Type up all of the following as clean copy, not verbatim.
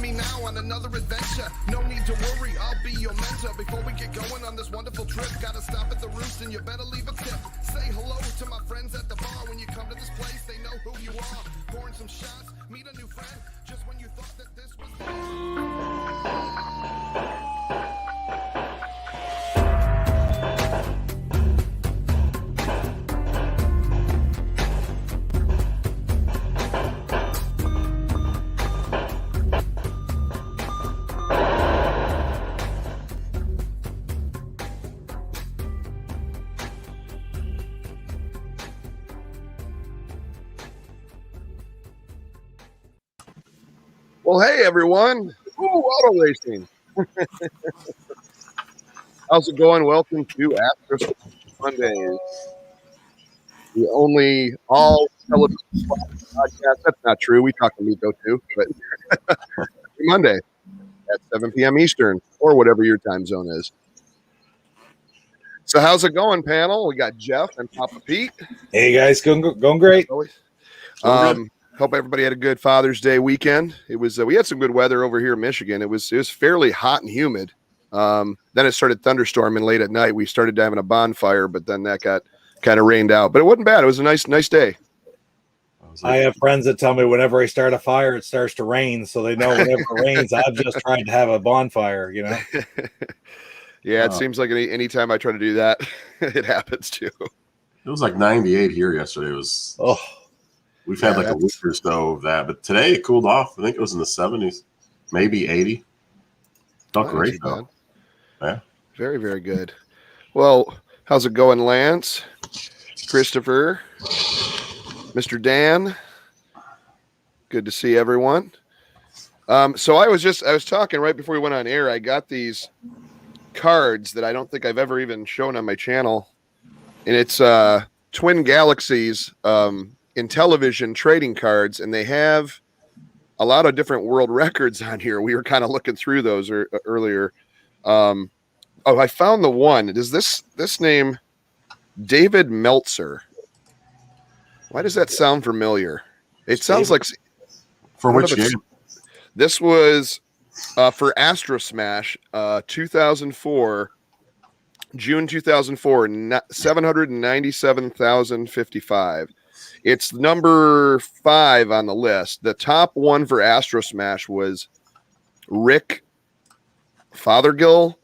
Join me now on another adventure. No need to worry, I'll be your mentor. Before we get going on this wonderful trip, gotta stop at the roost and you better leave a tip. Say hello to my friends at the bar. When you come to this place, they know who you are. Pouring some shots, meet a new friend. Just when you thought that this was Well, hey, everyone. Ooh, auto racing. How's it going? Welcome to Astrosmashed Mondays, the only all television podcast. That's not true. We talk to Amico too, but every Monday at 7 p.m. Eastern or whatever your time zone is. So how's it going, panel? We got Jeff and Papa Pete. Hey, guys. Going great. Hope everybody had a good Father's Day weekend. It was we had some good weather over here in Michigan. It was fairly hot and humid. Then it started thunderstorming late at night. We started having a bonfire, but then that got kind of rained out. But it wasn't bad. It was a nice day. I have friends that tell me whenever I start a fire, it starts to rain. So they know whenever it rains, I'm just trying to have a bonfire, you know? Yeah, it seems like anytime I try to do that, it happens too. It was like 98 here yesterday. It was we've had like a week or so of that, but today it cooled off. I think it was in the 70s, maybe 80. Felt great though. Yeah. Very, very good. Well, how's it going, Lance? Christopher? Mr. Dan? Good to see everyone. So I was talking right before we went on air. I got these cards that I don't think I've ever even shown on my channel. And it's Twin Galaxies Intellivision trading cards, and they have a lot of different world records on here. We were kind of looking through those earlier. I found the one. Does this name David Meltzer? Why does that sound familiar? It sounds like for which game? This was for Astrosmashed 2004. June 2004, 797,055. It's number 5 on the list. The top one for Astrosmashed was Rick Fothergill,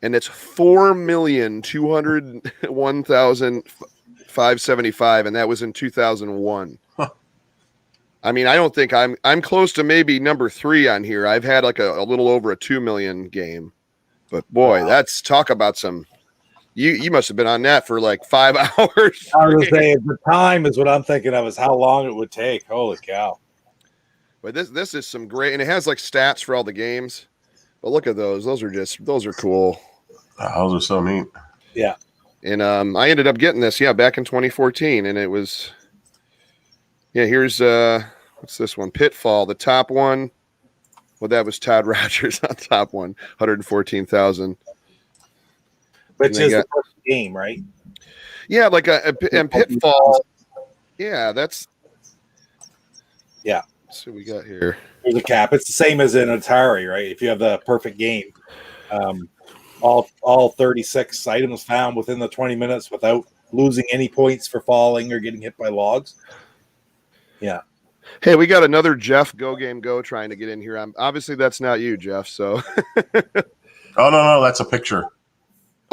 and it's 4,201,575, and that was in 2001. Huh. I mean, I don't think I'm close to maybe number 3 on here. I've had like a little over a 2 million game, but boy, that's talk about some. You must have been on that for like 5 hours. I was going to say, the time is what I'm thinking of, is how long it would take. Holy cow. But this is some great, and it has like stats for all the games. But look at those. Those are cool. Those are so neat. Yeah. And I ended up getting this, back in 2014. And it was, here's, what's this one? Pitfall, the top one. Well, that was Todd Rogers on top one, 114,000. Which is the first game, right? Yeah, like and Pitfall. Yeah, that's. Yeah. So we got here. There's a cap. It's the same as in Atari, right? If you have the perfect game, all 36 items found within the 20 minutes without losing any points for falling or getting hit by logs. Yeah. Hey, we got another Jeff Go Game Go trying to get in here. Obviously that's not you, Jeff. So. Oh no, that's a picture.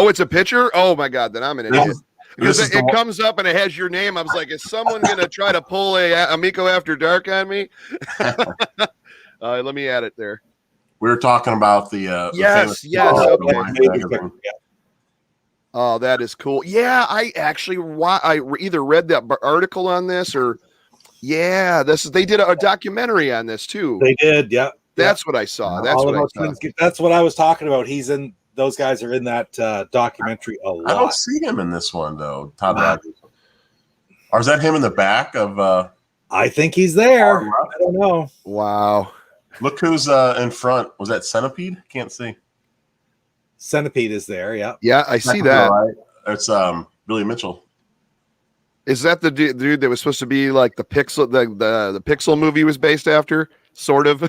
Oh, it's a picture? Oh, my God. Then I'm an idiot. Because it comes up and it has your name. I was like, is someone going to try to pull a Amico After Dark on me? Let me add it there. We were talking about the yes. Okay. Oh, that is cool. Yeah, I actually I either read that article on this or, they did a documentary on this, too. They did, yeah. That's what I saw. That's what I was talking about. Those guys are in that documentary a lot. I don't see him in this one though, Todd Rogers. Or is that him in the back of? I think he's there. I don't know. Wow! Look who's in front. Was that Centipede? Can't see. Centipede is there. Yeah. Yeah, I see that. Right. It's Billy Mitchell. Is that the dude that was supposed to be like the Pixel, the Pixel movie was based after, sort of?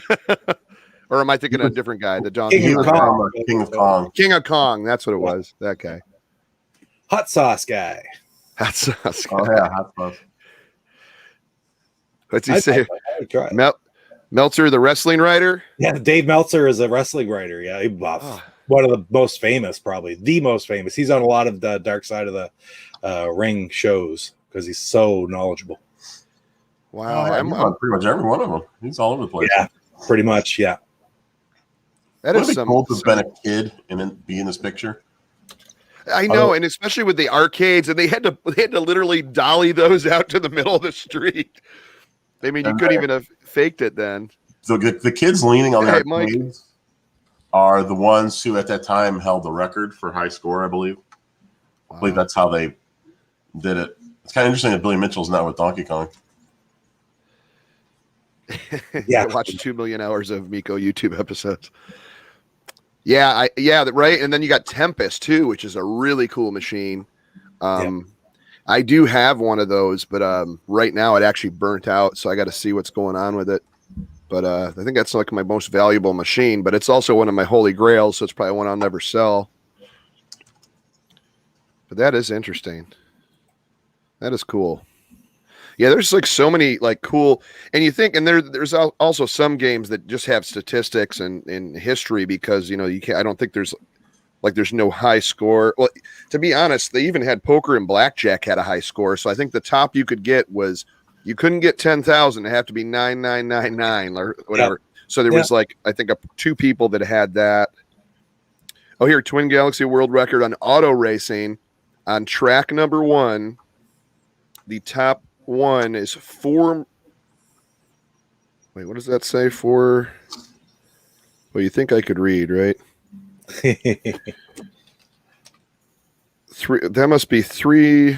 Or am I thinking of a different guy? The Donkey King of Kong guy? Kong. King of Kong. King of Kong. That's what it was. That guy. Hot sauce guy. That's Oh yeah, hot sauce. What's he say? I would try it. Meltzer, the wrestling writer. Yeah, Dave Meltzer is a wrestling writer. Yeah, one of the most famous, probably the most famous. He's on a lot of the Dark Side of the Ring shows because he's so knowledgeable. Wow, He's on pretty much every one of them. He's all over the place. Yeah, pretty much. Yeah. That Would is it be cool to have been a kid and then be in this picture? I know, and especially with the arcades, and they had to literally dolly those out to the middle of the street. I mean, you couldn't even have faked it then. So the kids leaning on the Mike. arcades are the ones who at that time held the record for high score, I believe. Wow. I believe that's how they did it. It's kind of interesting that Billy Mitchell's not with Donkey Kong. Yeah, watch 2 million hours of Amico YouTube episodes. Yeah, right. And then you got Tempest too, which is a really cool machine. I do have one of those, but right now it actually burnt out, so I got to see what's going on with it. But I think that's like my most valuable machine, but it's also one of my holy grails, so it's probably one I'll never sell. But that is interesting. That is cool. Yeah, there's like so many like cool, and you think, and there's also some games that just have statistics and history because you can't. I don't think there's no high score. Well, to be honest, they even had poker and blackjack had a high score. So I think the top you could get was you couldn't get 10,000. It had to be 9999 or whatever. Yeah. So there was like I think two people that had that. Oh, here, Twin Galaxy World Record on auto racing on track number 1. The top one is 4. Wait, what does that say? 4. Well, you think I could read, right? 3. That must be 3.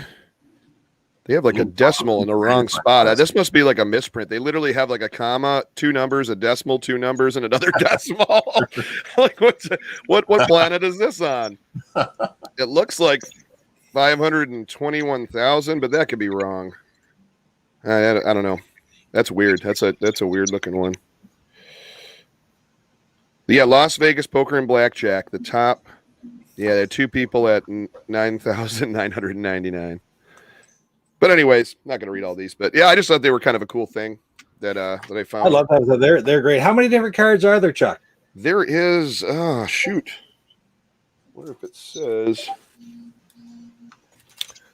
They have like a decimal in the wrong spot. This must be like a misprint. They literally have like a comma, 2 numbers, a decimal, 2 numbers, and another decimal. Like what planet is this on? It looks like 521,000, but that could be wrong. I don't know. That's weird. That's a weird looking one. Yeah, Las Vegas Poker and Blackjack, the top. Yeah, there are 2 people at 9,999. But anyways, not going to read all these. But yeah, I just thought they were kind of a cool thing that I found. I love that. They're great. How many different cards are there, Chuck? There is. Oh shoot. I wonder if it says.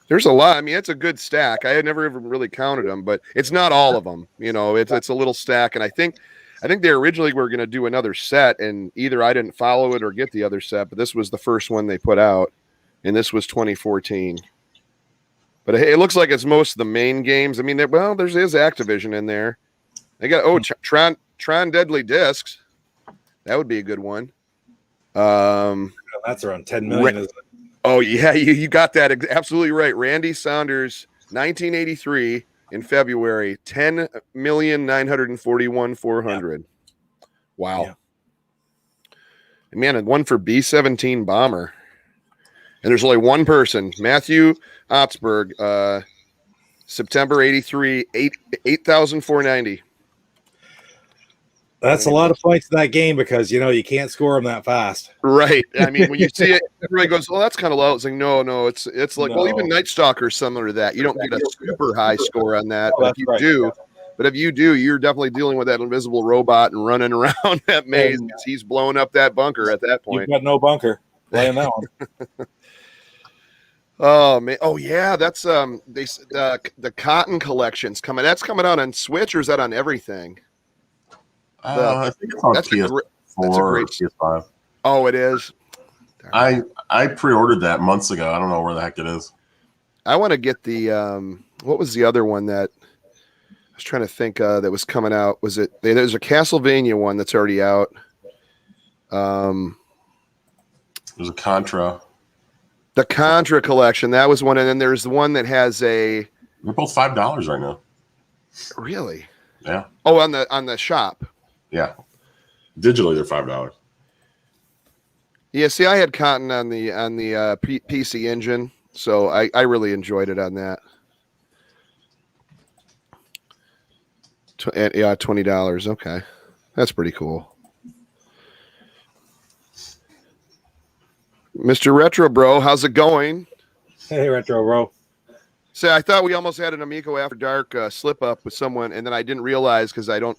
There's a lot. I mean, it's a good stack. I had never even really counted them, but it's not all of them. It's a little stack, and I think they originally were going to do another set, and either I didn't follow it or get the other set, but this was the first one they put out, and this was 2014. But it looks like it's most of the main games. I mean, there's Activision in there. They got Tron Deadly Discs. That would be a good one. That's around 10 million, isn't it? Oh yeah, you got that absolutely right. Randy Saunders, 1983 in February, 10,941,400. Wow. Yeah. And man, and one for B-17 bomber. And there's only one person, Matthew Otzberg, September 83, 8,490. That's a lot of points in that game because you can't score them that fast. Right. I mean, when you see it, everybody goes, "Well, that's kind of low." It's like, no, it's like, well, even Night Stalker is similar to that. You don't get a super high score on that, but if you do, you're definitely dealing with that invisible robot and running around that maze because he's blowing up that bunker at that point. You've got no bunker playing that one. Oh man! Oh yeah, that's the Cotton Collection's coming. That's coming out on Switch, or is that on everything? I think it's on PS4 or PS5. Oh, it is. I pre-ordered that months ago. I don't know where the heck it is. I want to get the what was the other one that I was trying to think that was coming out? Was it there's a Castlevania one that's already out. There's a Contra. The Contra collection, that was one, and then there's the one that has a. They're both $5 right now. Really? Yeah. Oh, on the shop. Yeah. Digitally, they're $5. Yeah. See, I had Cotton on the PC Engine, so I really enjoyed it on that. Yeah, $20. Okay, that's pretty cool. Mr. Retro Bro, how's it going? Hey, Retro Bro. So I thought we almost had an Amico After Dark slip up with someone, and then I didn't realize because I don't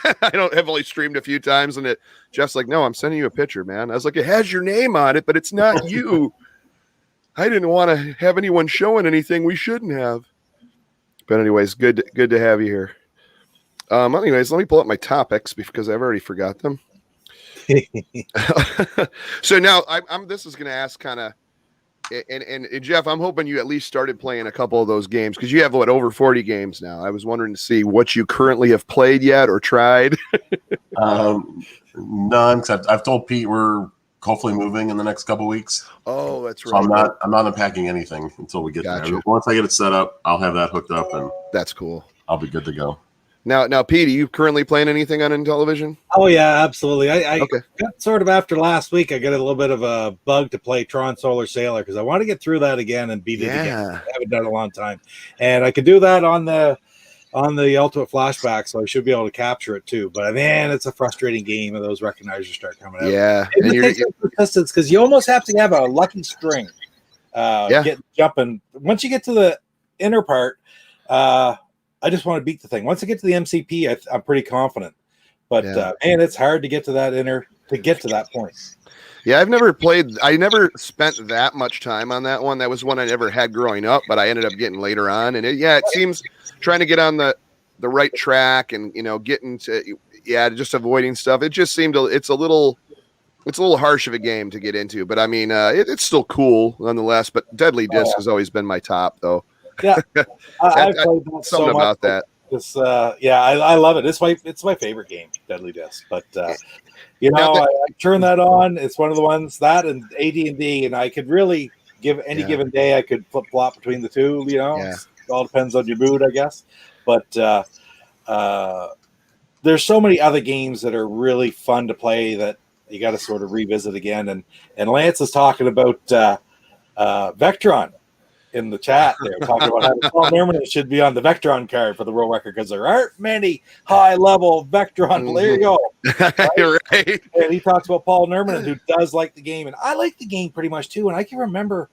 have only streamed a few times, and Jeff's like, no, I'm sending you a picture, man. I was like, it has your name on it, but it's not you. I didn't want to have anyone showing anything we shouldn't have. But anyways, good to have you here. Anyways, let me pull up my topics because I've already forgot them. So now this is going to ask kind of, and Jeff, I'm hoping you at least started playing a couple of those games because you have over 40 games now. I was wondering to see what you currently have played yet or tried. None, because I've told Pete we're hopefully moving in the next couple of weeks. Oh, that's right. So I'm not unpacking anything until we get there. Once I get it set up, I'll have that hooked up, and that's cool. I'll be good to go. Now, Pete, are you currently playing anything on Intellivision? Oh yeah, absolutely. I okay. Got sort of after last week, I got a little bit of a bug to play Tron Solar Sailor because I want to get through that again and beat it again. I haven't done it in a long time, and I could do that on the Ultimate Flashback, so I should be able to capture it too. But man, it's a frustrating game, and those recognizers start coming out. Yeah, and it takes persistence because you almost have to have a lucky string. Get jumping. Once you get to the inner part, I just want to beat the thing. Once I get to the MCP, I'm pretty confident. But man, it's hard to get to that point. Yeah, I never spent that much time on that one. That was one I never had growing up, but I ended up getting later on. And it seems trying to get on the right track and getting to just avoiding stuff. It just seemed it's a little harsh of a game to get into. But I mean, it's still cool nonetheless. But Deadly Disc has always been my top, though. Yeah, I've played that so much about that. This, I love it. It's my favorite game, Deadly Disc. But I turn that on. It's one of the ones that and AD&D, and I could really give any given day. I could flip flop between the two. It all depends on your mood, I guess. But there's so many other games that are really fun to play that you got to sort of revisit again. And Lance is talking about Vectron in the chat there, talking about how Paul Nerman should be on the Vectron card for the world record because there aren't many high-level Vectron. There you go. Right? And he talks about Paul Nerman, who does like the game, and I like the game pretty much too. And I can remember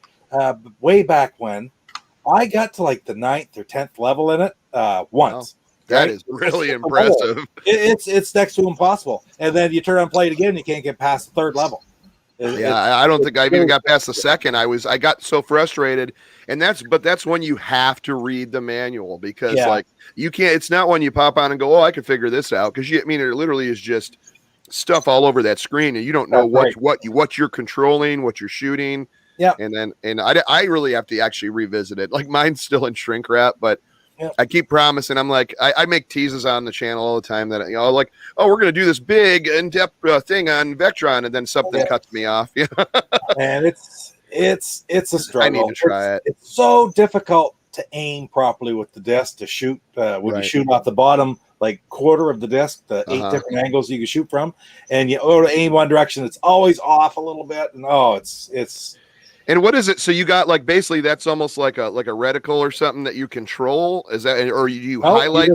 way back when I got to like the 9th or 10th level in it once. Wow. That is really impressive. It's next to impossible. And then you turn on play it again, and you can't get past the 3rd level. I don't think I've even got past the 2nd. I got so frustrated, and that's when you have to read the manual because like you can't. It's not when you pop on and go, oh, I can figure this out because it literally is just stuff all over that screen, and you don't know what you're controlling, what you're shooting. Yeah, and I really have to actually revisit it. Like mine's still in shrink wrap, but. Yep. I keep promising. I'm like, I make teases on the channel all the time that like, oh, we're gonna do this big in-depth thing on Vectron, and then something cuts me off. And it's a struggle. I need to try it. It's so difficult to aim properly with the disc to shoot when you shoot off the bottom like quarter of the disc, the 8 different angles you can shoot from, and you aim one direction, it's always off a little bit, and it's. And what is it? So you got like basically that's almost like a reticle or something that you control. Is that or you highlight?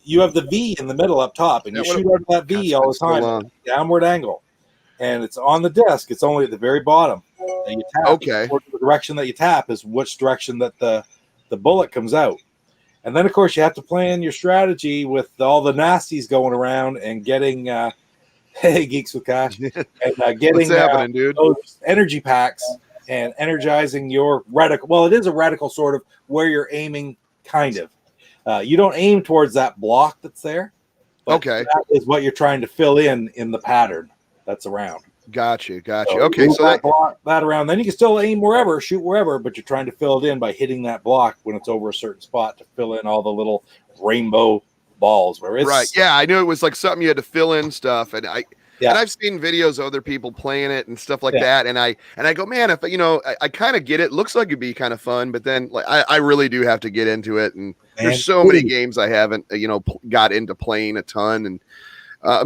You have the V in the middle up top, and you shoot out of that V all the time, downward angle, and it's on the disc. It's only at the very bottom. And you tap. The direction that you tap is which direction that the bullet comes out, and then of course you have to plan your strategy with all the nasties going around and getting. Hey, Geeks with Cash, and getting what's happening, dude? Those energy packs. And energizing your reticle. Well, it is a reticle sort of where you're aiming, kind of. You don't aim towards that block that's there. That is what you're trying to fill in the pattern that's around. Gotcha. So okay, so that around. Then you can still aim wherever, shoot wherever, but you're trying to fill it in by hitting that block when it's over a certain spot to fill in all the little rainbow balls. Right. Yeah, I knew it was like something you had to fill in stuff, and and I've seen videos of other people playing it and stuff like that. And I go, man, if I kind of get it. Looks like it'd be kind of fun, but then like I really do have to get into it. And there's so many games I haven't, got into playing a ton. And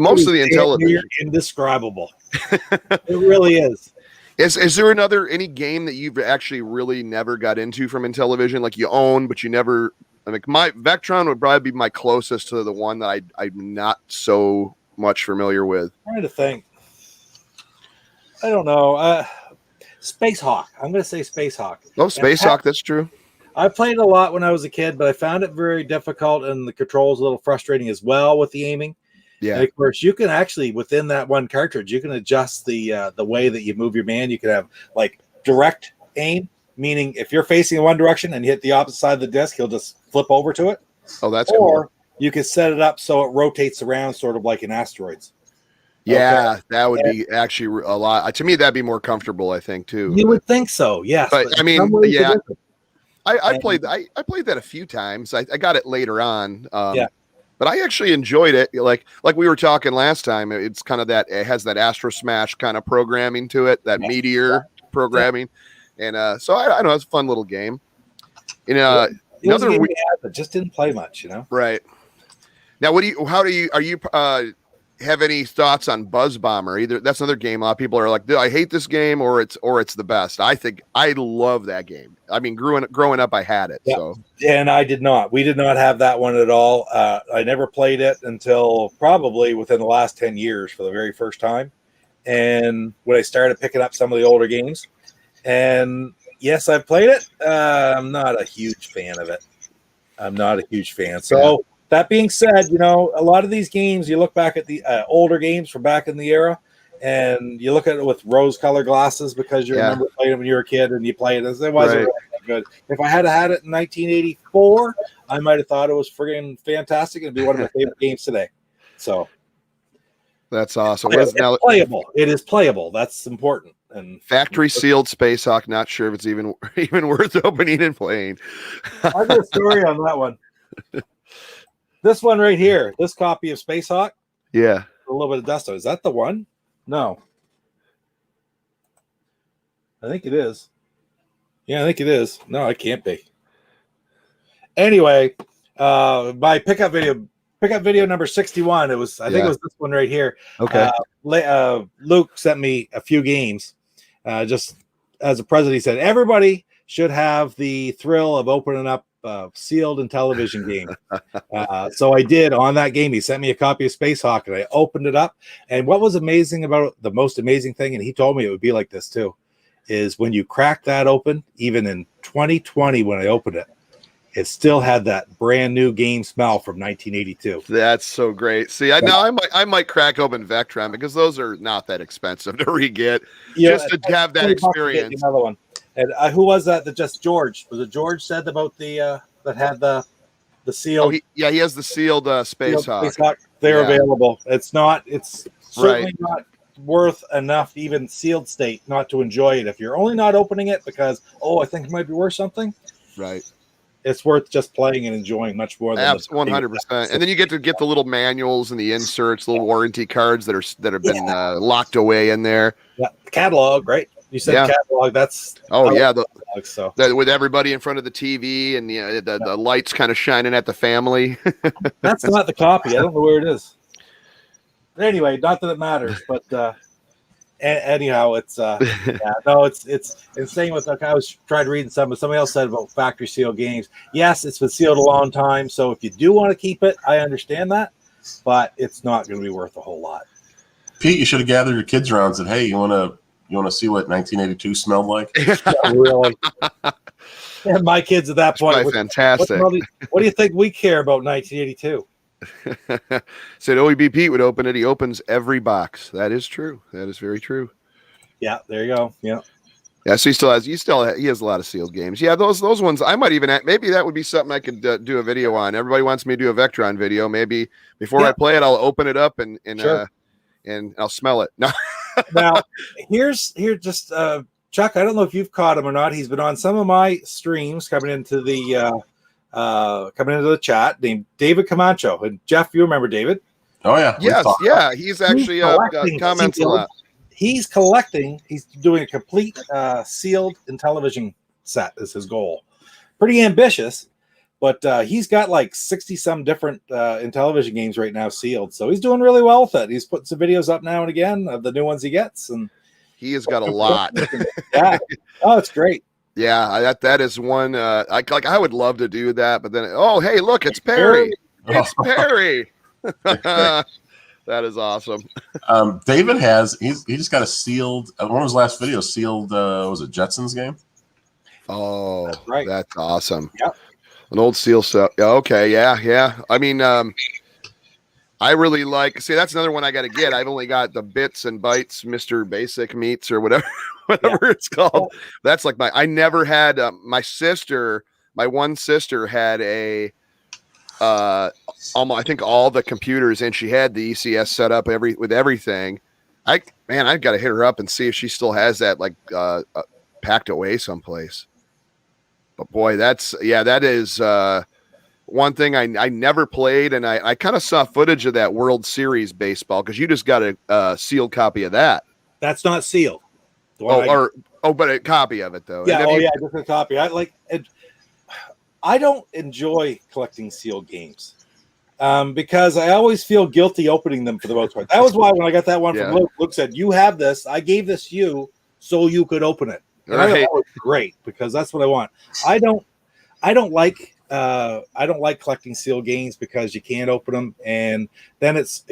most of the Intellivision indescribable. It really is. Is there any game that you've actually really never got into from Intellivision, like you own but you never? Like my Vectron would probably be my closest to the one that I'm not so much familiar with. I'm trying to think. I don't know. Space Hawk. I'm going to say Space Hawk. Oh, Space Hawk. That's true. I played a lot when I was a kid, but I found it very difficult, and the controls a little frustrating as well with the aiming. Yeah. And of course, you can actually, within that one cartridge, you can adjust the way that you move your man. You can have like direct aim, meaning if you're facing in one direction and you hit the opposite side of the disc, he'll just flip over to it. Oh, that's or cool. You can set it up so it rotates around, sort of like in Asteroids. Yeah, that would be actually a lot. To me, that'd be more comfortable, I think, too. You would think so, yes. But I mean, yeah, I played that a few times. I got it later on. But I actually enjoyed it. Like we were talking last time, it's kind of that, it has that Astrosmashed kind of programming to it, that Meteor programming. And so I don't know, it's a fun little game. You know, another game but just didn't play much, you know. Right. Now, are you have any thoughts on Buzz Bomber? Either that's another game a lot of people are like, I hate this game, or it's the best. I think I love that game. I mean, growing up, I had it. Yeah. So, and I did not. We did not have that one at all. I never played it until probably within the last 10 years for the very first time. And when I started picking up some of the older games, and yes, I've played it. I'm not a huge fan of it. I'm not a huge fan. So that being said, you know, a lot of these games, you look back at the older games from back in the era, and you look at it with rose-colored glasses because you remember playing it when you were a kid, and you play it as it wasn't really that good. If I had had it in 1984, I might have thought it was friggin' fantastic. It'd be one of my favorite games today. So that's awesome. It's playable. It is playable. That's important. And factory sealed Space Hawk. Not sure if it's even worth opening and playing. I got a story on that one. This one right here, this copy of Space Hawk. Yeah. A little bit of dust on. Is that the one? No. I think it is. Yeah, I think it is. No, it can't be. Anyway, my pickup video number 61. I think it was this one right here. Okay. Luke sent me a few games. Just as a present, he said everybody should have the thrill of opening up sealed Intellivision game. So I did on that game. He sent me a copy of Space Hawk, and I opened it up. And what was amazing about it, the most amazing thing, and he told me it would be like this too, is when you crack that open, even in 2020 when I opened it, it still had that brand new game smell from 1982. That's so great. See, I might crack open Vectron because those are not that expensive to re-get. Just to have that experience. Another one. And who was that? That just George. Was it George said about the that had the sealed? He has the sealed Space Hawk. They're available. It's certainly not worth enough, even sealed state, not to enjoy it. If you're only not opening it because I think it might be worth something. Right. It's worth just playing and enjoying much more than 100%. And then you get the little manuals and the inserts, little warranty cards that have been locked away in there. Yeah, catalog, right? You said catalog. That's with everybody in front of the TV and the lights kind of shining at the family. That's not the copy. I don't know where it is. But anyway, not that it matters, but anyhow, it's it's insane. With I was trying to read somebody else said about factory sealed games. Yes, it's been sealed a long time, so if you do want to keep it, I understand that, but it's not going to be worth a whole lot. Pete, you should have gathered your kids around and said, "Hey, you want to see what 1982 smelled like?" Really? And my kids at that point, fantastic. What do you think we care about 1982? Said OEB Pete would open it. He opens every box. That is true. That is very true. Yeah, there you go. Yeah. Yeah, so he has a lot of sealed games. Yeah, those ones I might even maybe that would be something I could do a video on. Everybody wants me to do a Vectron video. Maybe before I play it, I'll open it up and I'll smell it. No. Now, here's just Chuck. I don't know if you've caught him or not. He's been on some of my streams coming into the chat, named David Camacho. And Jeff, you remember David? Oh yeah. Yes, he's actually comments a lot. He's collecting. He's doing a complete sealed Intellivision set is his goal. Pretty ambitious, but he's got like 60 some different Intellivision games right now sealed. So he's doing really well with it. He's putting some videos up now and again of the new ones he gets, and he has got a lot. Yeah. Oh, it's great. Yeah, that is one. I would love to do that, but then hey, look, it's Perry. It's Perry. That is awesome. David he just got a sealed one of his last videos sealed. Was it Jetsons game? Oh, That's right. That's awesome. Yep. An old seal set. Okay, yeah. I mean, I really like. See, that's another one I got to get. I've only got the Bits and Bytes, Mr. Basic Meats, or whatever it's called. That's like I never had. My one sister had a. Almost, I think all the computers, and she had the ECS set up with everything. I've got to hit her up and see if she still has that packed away someplace. But boy, that is one thing I never played, and I kind of saw footage of that World Series baseball because you just got a sealed copy of that. That's not sealed. But a copy of it though. Yeah, just a copy. I like it. I don't enjoy collecting sealed games because I always feel guilty opening them for the most part. That was why when I got that one from Luke said, "You have this. I gave this you so you could open it." And I thought that was great because that's what I want. I don't like collecting sealed games because you can't open them, and then it's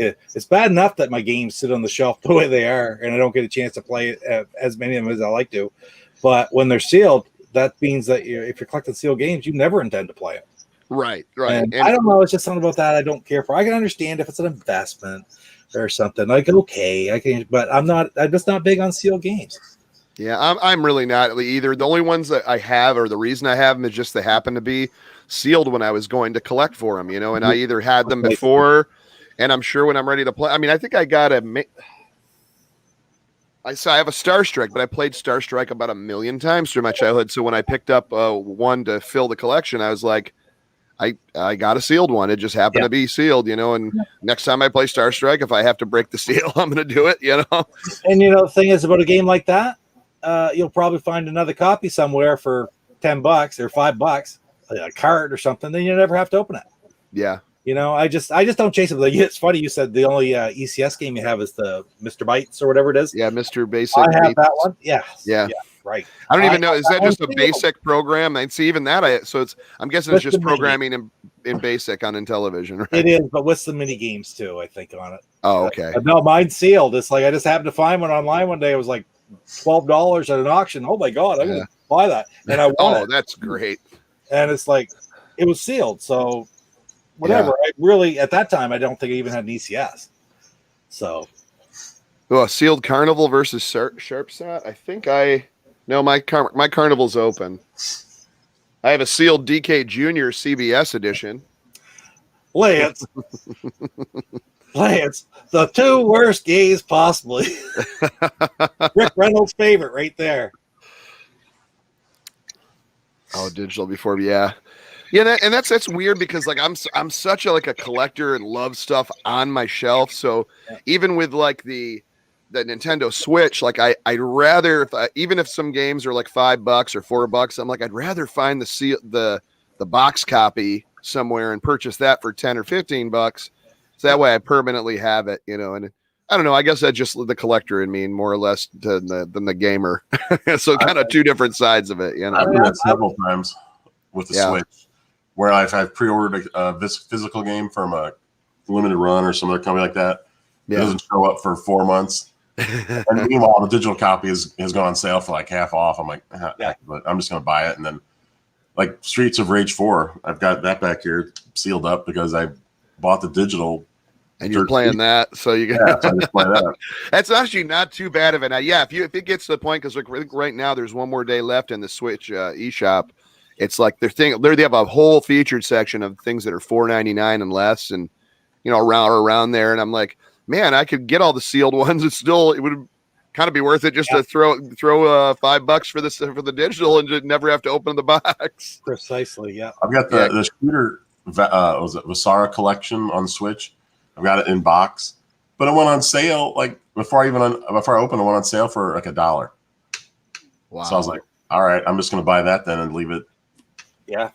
bad enough that my games sit on the shelf the way they are, and I don't get a chance to play as many of them as I like to. But when they're sealed, that means that if you're collecting sealed games, you never intend to play them. Right. And I don't know. It's just something about that I don't care for. I can understand if it's an investment or something. Like, okay, I can, but I'm just not big on sealed games. Yeah, I'm really not either. The only ones that I have, or the reason I have them, is just they happen to be sealed when I was going to collect for them, and I either had them before, and I'm sure when I'm ready to play. I mean, I think I got I have a Star Strike, but I played Star Strike about 1 million times through my childhood. So when I picked up one to fill the collection, I was like, I got a sealed one. It just happened to be sealed, and next time I play Star Strike, if I have to break the seal, I'm going to do it, And the thing is about a game like that, you'll probably find another copy somewhere for $10 or $5, a card or something. Then you never have to open it. Yeah. I just don't chase it. It's funny you said the only ECS game you have is the Mr. Bytes or whatever it is. Yeah, Mr. Basic. I have that one. Yeah. Right. I don't even know. Is that just a basic program? I see even that. I'm guessing it's just programming in Basic on Intellivision, right? It is, but with some mini games too, I think, on it. Oh, okay. No, mine's sealed. It's like I just happened to find one online one day. It was like $12 at an auction. Oh my God, I'm gonna buy that. And I won it. That's great. And it's like it was sealed. So whatever. Yeah. I really at that time I don't think I even had an ECS. So sealed Carnival versus Sharpshot. I think my Carnival's open. I have a sealed DK Junior CBS edition. Lance, the two worst gays possibly. Rick Reynolds' favorite, right there. Oh, digital before, yeah. And that's weird because I'm such a collector and love stuff on my shelf. So even with the Nintendo Switch, I'd rather even if some games are like $5 or $4, I'm like I'd rather find the box copy somewhere and purchase that for $10 or $15. So that way I permanently have it, and I don't know. I guess that's just the collector in me, more or less, than the gamer. So kind of two different sides of it, I've done that several times with the Switch, where I've pre-ordered this physical game from a limited run or some other company like that. It doesn't show up for 4 months. And meanwhile, the digital copy has gone on sale for like half off. I'm like, but I'm just going to buy it. And then like Streets of Rage 4, I've got that back here sealed up because I bought the digital. And you're playing that, so you got. So I just play that. That's actually not too bad of it. If it gets to the point, because right now there's one more day left in the Switch eShop. It's like they have a whole featured section of things that are $4.99 and less, and around there. And I'm like, man, I could get all the sealed ones. It would kind of be worth it just to throw $5 for the digital and just never have to open the box. Precisely, yeah. I've got the shooter. Was it Vasara collection on Switch? I've got it in box, but it went on sale before I opened. It went on sale for like $1. Wow! So I was like, all right, I'm just going to buy that then and leave it. Yeah,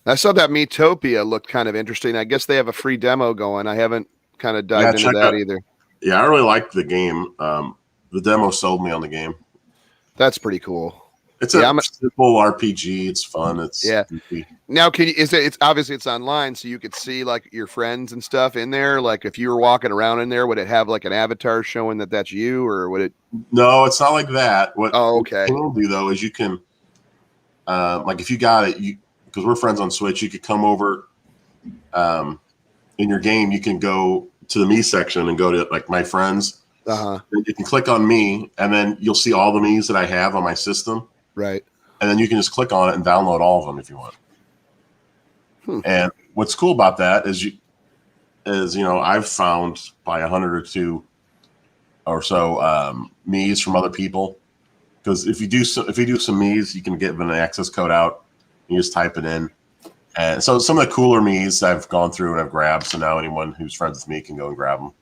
I saw that Metopia looked kind of interesting. I guess they have a free demo going. I haven't kind of dived into that either. Yeah, I really liked the game. The demo sold me on the game. That's pretty cool. It's a simple RPG. It's fun. It's goofy. Now, it's obviously it's online, so you could see like your friends and stuff in there. Like if you were walking around in there, would it have like an avatar showing that that's you, or would it? No, it's not like that. What okay. you can do though is you can, like if you got it, because we're friends on Switch, you could come over, in your game, you can go to the me section and go to like my friends. You can click on me, and then you'll see all the me's that I have on my system. Right. And then you can just click on it and download all of them if you want. And what's cool about that is I've found by 100 or 2 or so me's from other people, because if you do some me's, you can get an access code out. You just type it in, and so some of the cooler me's I've gone through and I've grabbed. So now anyone who's friends with me can go and grab them.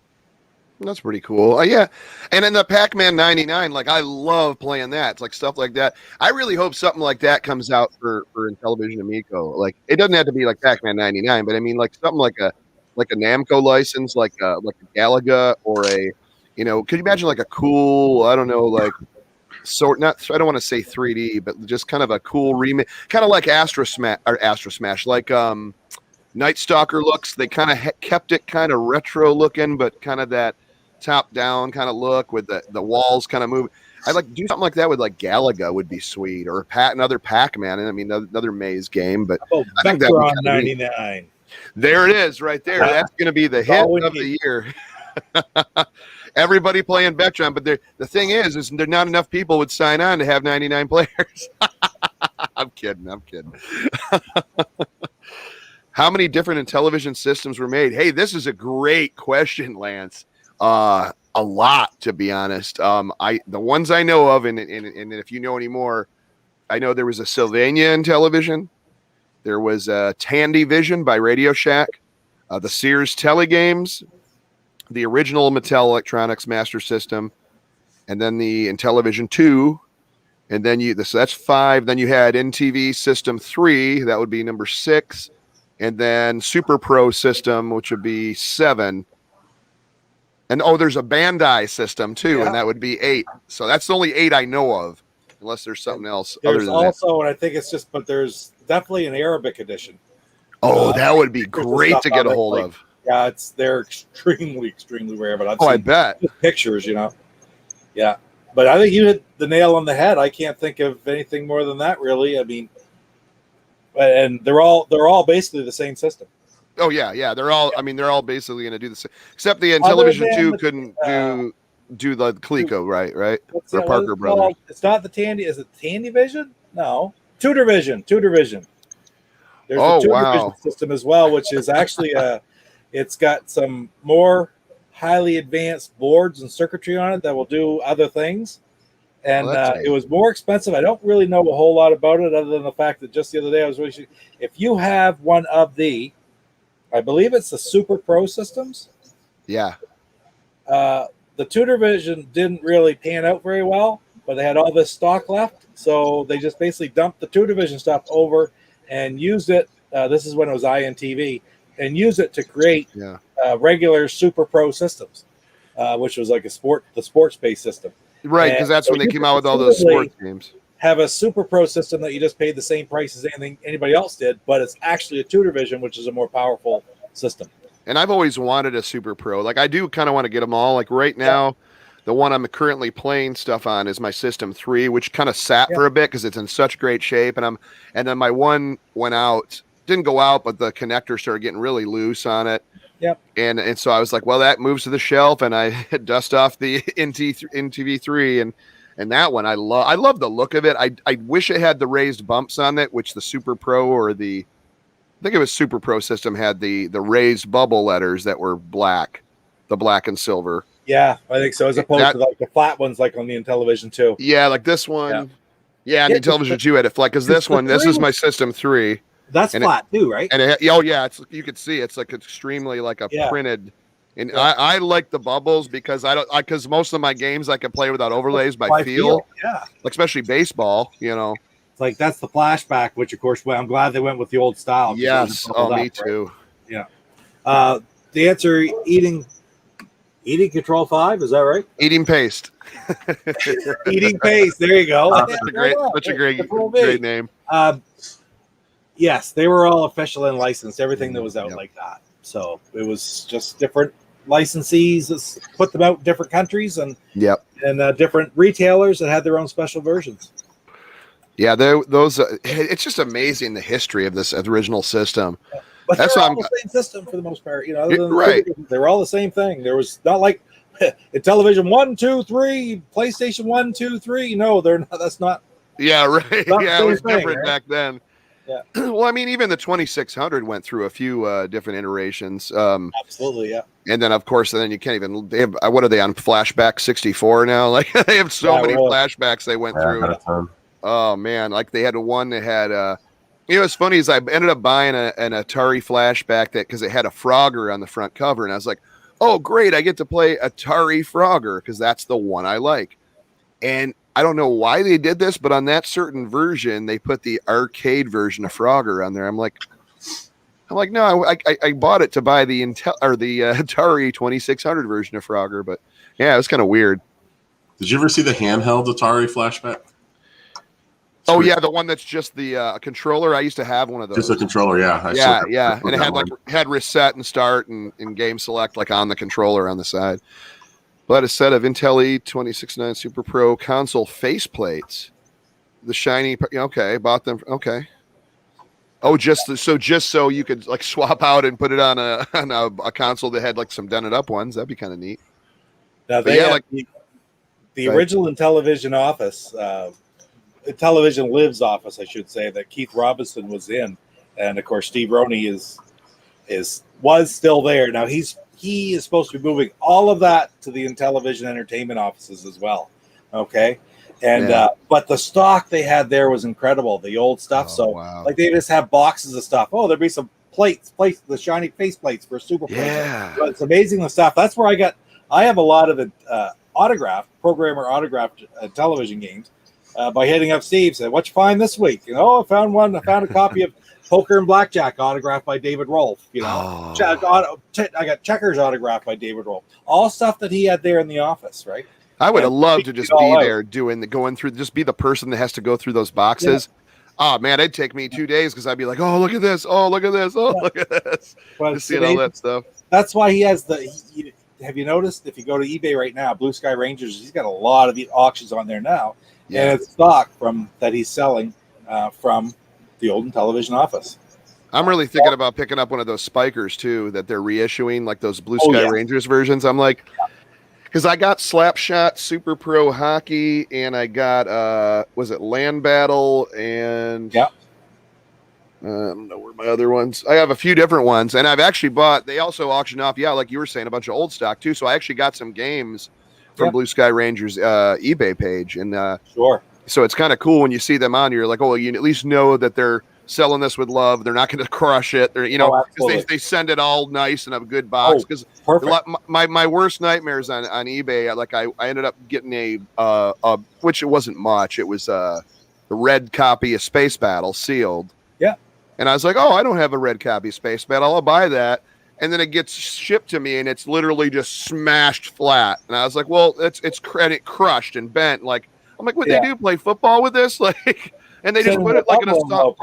That's pretty cool. Yeah. And in the Pac-Man 99, like I love playing that. It's like stuff like that. I really hope something like that comes out for Intellivision and Amico. Like it doesn't have to be like Pac-Man 99, but I mean like something like a Namco license, like a Galaga, or a, could you imagine like a cool, I don't know, like I don't want to say 3D, but just kind of a cool remake, kind of like Astrosmash, like Night Stalker looks. They kind of kept it kind of retro looking, but kind of that top down kind of look with the walls kind of moving. I'd like to do something like that with like Galaga would be sweet, or another Pac-Man. I mean, another maze game, but I think that would 99. There it is right there. That's going to be the hit of the year. Everybody playing Vectron, but the thing is there not enough people would sign on to have 99 players. I'm kidding. How many different Intellivision systems were made? Hey, this is a great question, Lance. A lot, to be honest. The ones I know of, and if you know any more, I know there was a Sylvania Intellivision. There was a Tandy Vision by Radio Shack, the Sears Telegames, the original Mattel Electronics Master System, and then the Intellivision 2. And then so that's 5. Then you had NTV System 3. That would be number 6. And then Super Pro System, which would be 7. And there's a Bandai system too, and that would be 8. So that's the only 8 I know of, unless there's something else. There's also, and I think it's but there's definitely an Arabic edition. That would be great to get a hold of. Yeah, they're extremely, extremely rare. But I bet pictures, Yeah, but I think you hit the nail on the head. I can't think of anything more than that, really. I mean, and they're all basically the same system. Oh yeah. They're all. I mean, they're all basically going to do the same, except the Intellivision 2 couldn't do the Coleco, right? The Parker Brothers. No, it's not the Tandy. Is it Tandy Vision? No, Tudor Vision. There's a Tudor Vision system as well, which is actually it's got some more highly advanced boards and circuitry on it that will do other things. And it was more expensive. I don't really know a whole lot about it, other than the fact that just the other day I was wishing, if you have one of I believe it's the Super Pro systems. Yeah. The Tudor Vision didn't really pan out very well, but they had all this stock left. So they just basically dumped the Tudor Vision stuff over and used it. This is when it was INTV, and used it to create regular Super Pro systems, which was like the sports-based system. Right, because that's when they came out with all those sports games. Have a Super Pro system that you just paid the same price as anybody else did, but it's actually a Tudor Vision, which is a more powerful system. And I've always wanted a Super Pro. Like I do kind of want to get them all. Like right now, the one I'm currently playing stuff on is my System 3, which kind of sat for a bit because it's in such great shape. And then my one went out, didn't go out, but the connector started getting really loose on it. Yep. And so I was like, well, that moves to the shelf, and I dust off the NTV3 and that one I love the look of it. I wish it had the raised bumps on it, which the Super Pro or I think it was Super Pro system had the raised bubble letters that were black, the black and silver. Yeah, I think so. As opposed to like the flat ones, like on the Intellivision 2. Yeah, like this one. Yeah, the Intellivision 2 had it flat, because this is my System 3. That's flat too, right? And you could see it's like extremely like a printed. And I like the bubbles because because most of my games I can play without overlays by feel. Yeah, like especially baseball. It's like that's the flashback, which of course, I'm glad they went with the old style. Yes, me too. Yeah. The answer: eating Eating Control 5, is that right? Eating paste. Eating paste. There you go. Such a great name. Yes, they were all official and licensed. Everything that was out like that. So it was just different licensees that put them out in different countries and different retailers that had their own special versions. Yeah, those. It's just amazing the history of this original system. But that's all the same system for the most part. You know, right? They were all the same thing. There was not like Intellivision 1, 2, 3, PlayStation 1, 2, 3. No, they're not. That's not. Yeah, right. Yeah, it was different back then. Yeah. Well, I mean, even the 2600 went through a few different iterations. Absolutely, yeah. And then, of course, then you can't even. They have, what are they on Flashback 64 now? Like they have so many flashbacks they went through. Oh man, like they had one that had. You know, what's funny is I ended up buying an Atari Flashback because it had a Frogger on the front cover, and I was like, "Oh, great! I get to play Atari Frogger because that's the one I like." And I don't know why they did this, but on that certain version, they put the arcade version of Frogger on there. I'm like, no, I bought it to buy the Atari 2600 version of Frogger, but yeah, it was kind of weird. Did you ever see the handheld Atari Flashback? Oh yeah, the one that's just the controller. I used to have one of those. Just a controller, yeah. Yeah, and it had reset and start and game select like on the controller on the side. But a set of Intel E269 Super Pro console faceplates, the shiny. Okay, bought them. Okay. Oh, just so you could like swap out and put it on a console that had like some dented up ones. That'd be kind of neat. Now they had the original Intellivision office. Intellivision Lives office, I should say, that Keith Robinson was in, and of course Steve Roney was still there. Now he is supposed to be moving all of that to the Intellivision Entertainment offices as well. Okay, and but the stock they had there was incredible, the old stuff. Like they just have boxes of stuff. Oh, there'd be some plates, the shiny face plates for Super Pro. Yeah, but it's amazing the stuff. That's where I have a lot of autographed television games. By hitting up Steve, said, "What you find this week?" You know, I found a copy of Poker and Blackjack autographed by David Rolfe. You know, I got Checkers autographed by David Rolfe. All stuff that he had there in the office, right? I would have loved to just be there going through, just be the person that has to go through those boxes. Yeah. Oh man, it'd take me 2 days because I'd be like, "Oh, look at this! Oh, look at this! Oh, look at this!" Well, just seeing all that stuff. That's why he has have you noticed if you go to eBay right now, Blue Sky Rangers, he's got a lot of auctions on there now. Yeah. And it's stock that he's selling from the old Intellivision office. I'm really thinking about picking up one of those spikers too that they're reissuing, like those Blue Sky Rangers versions. I'm like, because I got Slapshot Super Pro Hockey, and I got was it Land Battle, and I don't know where my other ones. I have a few different ones, and I've actually bought. They also auction off, like you were saying, a bunch of old stock too. So I actually got some games from Blue Sky Rangers eBay page, and so it's kind of cool when you see them on. You're like, oh, you at least know that they're selling this with love. They're not going to crush it. They're because they send it all nice in a good box. Because my worst nightmares on eBay, like I ended up getting a which it wasn't much. It was the red copy of Space Battle sealed. Yeah, and I was like, oh, I don't have a red copy of Space Battle. I'll buy that. And then it gets shipped to me, and it's literally just smashed flat. And I was like, "Well, it's crushed and bent." Like, I'm like, "What they do? Play football with this?" Like, and they just put it like in a soft,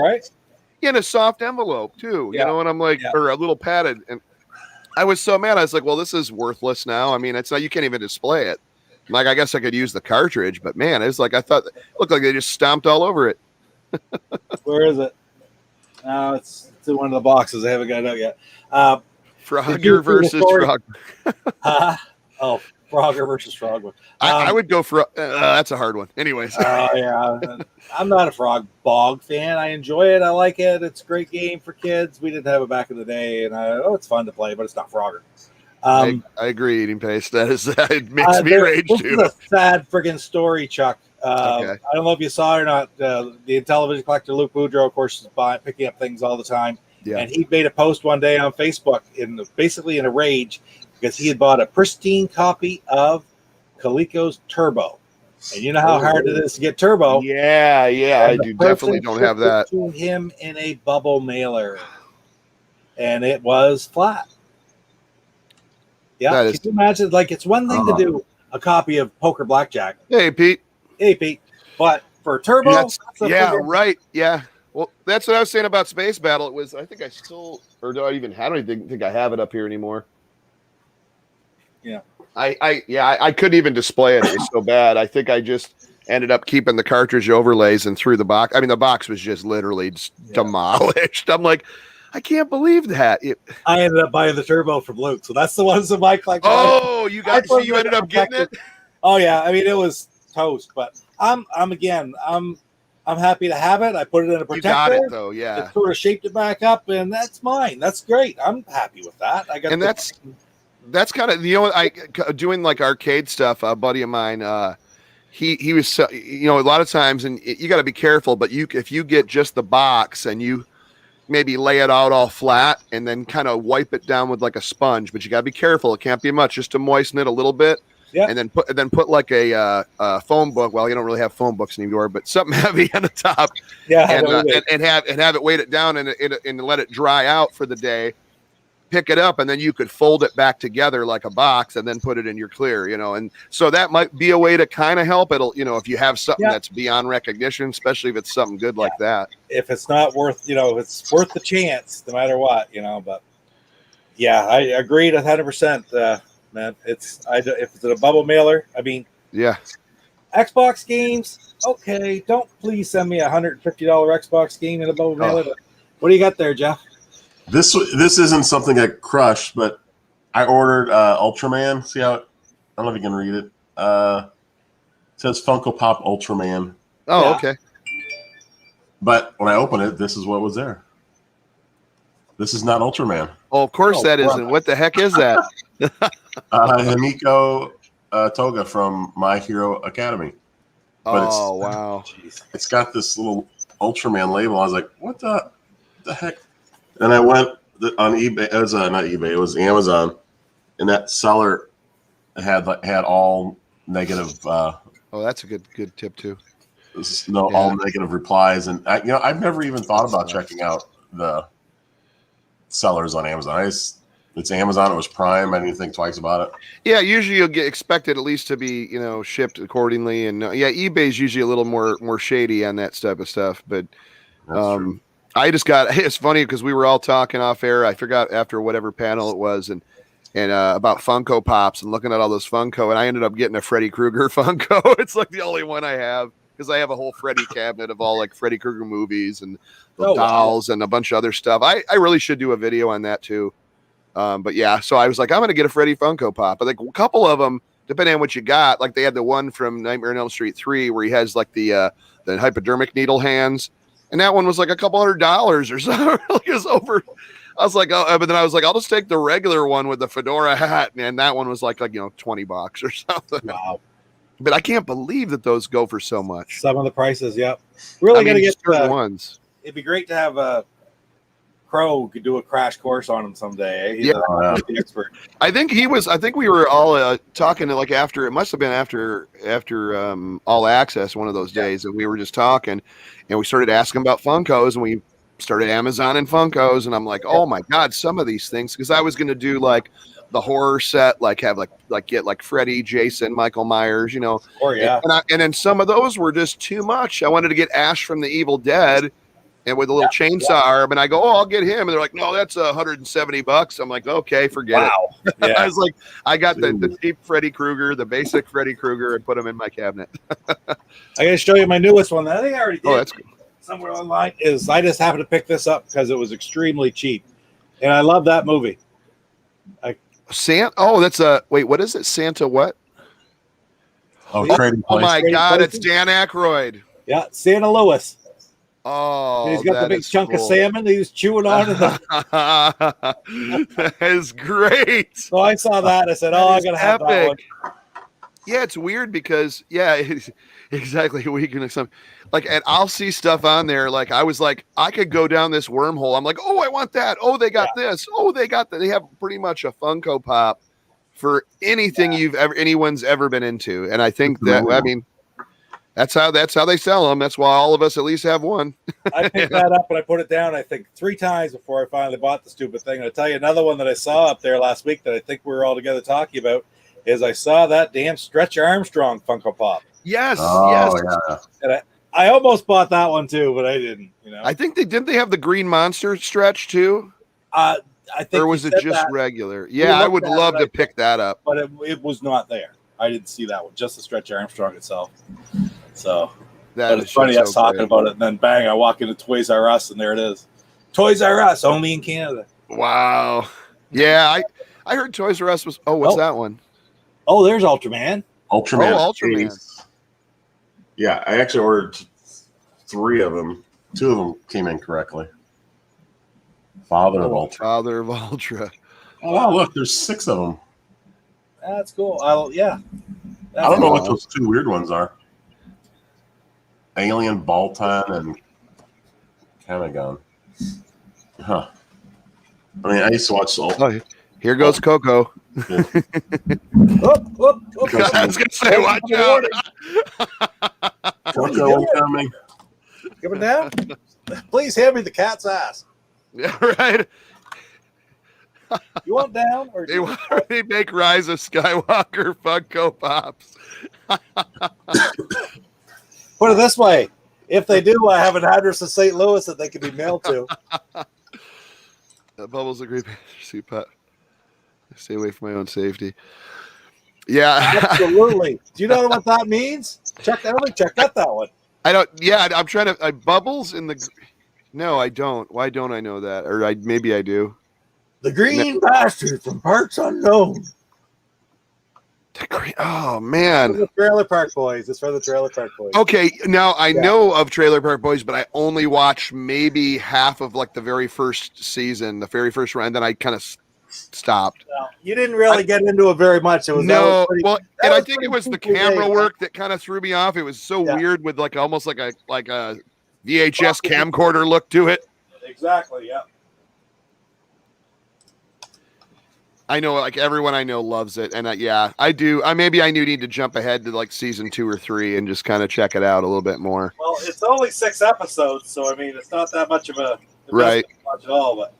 in a soft envelope too. You know, and I'm like, or a little padded. And I was so mad. I was like, "Well, this is worthless now. I mean, it's not. You can't even display it. Like, I guess I could use the cartridge, but man, it's like I thought. It looked like they just stomped all over it." Where is it? No, it's in one of the boxes. I haven't got it out yet. Frogger versus Frog. Frogger versus Frogger. I would go for that's a hard one. Anyways. I'm not a Frog Bog fan. I enjoy it. I like it. It's a great game for kids. We didn't have it back in the day, and it's fun to play, but it's not Frogger. I agree. Eating paste. It makes me rage too. This is a sad friggin' story, Chuck. I don't know if you saw it or not. The Intellivision collector Luke Boudreau, of course, is picking up things all the time. Yeah. And he made a post one day on Facebook basically in a rage because he had bought a pristine copy of Coleco's Turbo. And you know how hard it is to get Turbo. Yeah, I do definitely don't have that. To him in a bubble mailer. And it was flat. Yeah, That can is- you imagine? Like, it's one thing to do a copy of Poker Blackjack. Hey, Pete. Hey, Pete. But for Turbo, That's, a yeah, friggin- right. Yeah. Well, that's what I was saying about Space Battle. It was, I think I still, or do I even, I don't even think I have it up here anymore. Yeah. I couldn't even display it. It was so bad. I think I just ended up keeping the cartridge overlays and threw the box. I mean, the box was just literally just demolished. I'm like, I can't believe that. I ended up buying the Turbo from Luke, so that's the ones in my collection. Oh, you got, so you ended up getting it? Oh yeah, I mean it was toast, but I'm happy to have it. I put it in a protector. You got it though, yeah. It sort of shaped it back up, and that's mine. That's great. I'm happy with that. I got, and that's kind of, you know, I doing like arcade stuff. A buddy of mine, he was, you know, a lot of times, and you got to be careful. But if you get just the box and you maybe lay it out all flat and then kind of wipe it down with like a sponge, but you got to be careful. It can't be much, just to moisten it a little bit. Yeah. And then put like a phone book. Well, you don't really have phone books anymore, but something heavy on the top. Yeah. And have it weight it down and let it dry out for the day. Pick it up, and then you could fold it back together like a box and then put it in your clear, you know. And so that might be a way to kind of help. It'll, you know, if you have something that's beyond recognition, especially if it's something good like that. If it's not worth, you know, it's worth the chance no matter what, you know. But yeah, I agreed 100%. Man, if it's a bubble mailer, I mean, yeah. Xbox games, okay. Don't please send me $150 Xbox game in a bubble mailer. What do you got there, Jeff? This isn't something I crushed, but I ordered Ultraman. See how I don't know if you can read it. It says Funko Pop Ultraman. Oh, okay. But when I open it, this is what was there. This is not Ultraman. Oh, of course that isn't. What the heck is that? Amico Toga from My Hero Academy. But wow. It's got this little Ultraman label. I was like, what the heck? And I went on eBay. It was not eBay. It was Amazon, and that seller had all negative. Oh, that's a good tip too. All negative replies, and I've never even thought about checking out the sellers on Amazon. It's Amazon. It was Prime. I didn't think twice about it. Yeah, usually you'll get expected at least to be, you know, shipped accordingly, and eBay's usually a little more shady on that type of stuff, but. That's true. I just it's funny because we were all talking off air. I forgot after whatever panel it was, and about Funko Pops and looking at all those Funko, and I ended up getting a Freddy Krueger Funko. It's like the only one I have because I have a whole Freddy cabinet of all like Freddy Krueger movies and the dolls and a bunch of other stuff. I really should do a video on that too. But yeah, so I was like, I'm going to get a Freddy Funko Pop. But like a couple of them, depending on what you got, like they had the one from Nightmare on Elm Street 3 where he has like the hypodermic needle hands. And that one was like a couple $100 or something. It was over. I was like, oh, but then I was like, I'll just take the regular one with the fedora hat. And that one was like $20 or something. Wow. But I can't believe that those go for so much. Some of the prices, yep. Really got to get certain ones. It'd be great to have a Crow could do a crash course on him someday. Eh? He's the expert. I think we were all talking like after, it must have been after All Access one of those days, and we were just talking, and we started asking about Funkos, and we started Amazon and Funkos, and I'm like, oh my God, some of these things, because I was going to do like the horror set, like have like get like Freddy, Jason, Michael Myers, you know. Oh yeah. And then some of those were just too much. I wanted to get Ash from the Evil Dead. And with a little chainsaw arm, and I go, oh, I'll get him. And they're like, no, that's $170. I'm like, okay, forget it. Yeah. I was like, I got the cheap Freddy Krueger, the basic Freddy Krueger, and put them in my cabinet. I got to show you my newest one. I think I already did. Oh, that's good. Somewhere online. I just happened to pick this up because it was extremely cheap, and I love that movie. Santa. Oh, that's wait. What is it? Santa what? Oh, oh my God! It's Dan Aykroyd. Yeah, Santa Lewis. Oh, and he's got the big chunk of salmon that he was chewing on. That is great. So I saw that. I said, "Oh, I gotta have that one." Yeah, it's weird because exactly. We can like, and I'll see stuff on there. Like I was like, I could go down this wormhole. I'm like, oh, I want that. Oh, they got this. Oh, they got that. They have pretty much a Funko Pop for anything anyone's ever been into. And I think that, I mean, That's how they sell them. That's why all of us at least have one. I picked that up and I put it down, I think, 3 times before I finally bought the stupid thing. And I'll tell you another one that I saw up there last week that I think we were all together talking about is I saw that damn Stretch Armstrong Funko Pop. Yes, Oh, yes. yeah. And I almost bought that one too, but I didn't. I think they have the Green Monster stretch too. I think, or was it just that, regular? Yeah, I would love to pick that up, but it was not there. I didn't see that one. Just the Stretch Armstrong itself. So, but it's funny us talking about it, and then bang, I walk into Toys R Us, and there it is. Toys R Us, only in Canada. Wow. Yeah, I heard Toys R Us was. Oh, what's that one? Oh, there's Ultraman. Ultraman. Oh, Ultraman. Yeah, I actually ordered 3 of them. 2 of them came in correctly. Father of Ultra. Father of Ultra. Oh, wow, look, there's 6 of them. That's cool. I don't know what those 2 weird ones are. Alien, Baltan, and Kamagon. Huh. I mean, I used to watch Here goes Coco. Oh, I was going to say, watch out. Coco coming. Give it down. Please hand me the cat's ass. Yeah, right. You want down? Or They make Rise of Skywalker Funko Pops. Put it this way. If they do, I have an address in St. Louis that they can be mailed to. Bubbles agree. Stay away from my own safety. Yeah. Absolutely. Do you know what that means? Check that one. I don't. Yeah, I'm trying to. Bubbles in the. No, I don't. Why don't I know that? Or maybe I do. The Green Bastard from Parts Unknown. Oh man. It's for the Trailer Park Boys. It's for the Trailer Park Boys. Okay, now I know of Trailer Park Boys, but I only watched maybe half of like the very first season, the very first run, and then I kind of stopped. No, you didn't really get into it very much. It was and I think it was the camera work that kind of threw me off. It was so weird with like almost like a VHS camcorder look to it. Exactly. Yeah. I know, like everyone I know loves it, and I do. Maybe I need to jump ahead to like season 2 or 3 and just kind of check it out a little bit more. Well, it's only 6 episodes, so I mean, it's not that much of a right at all. But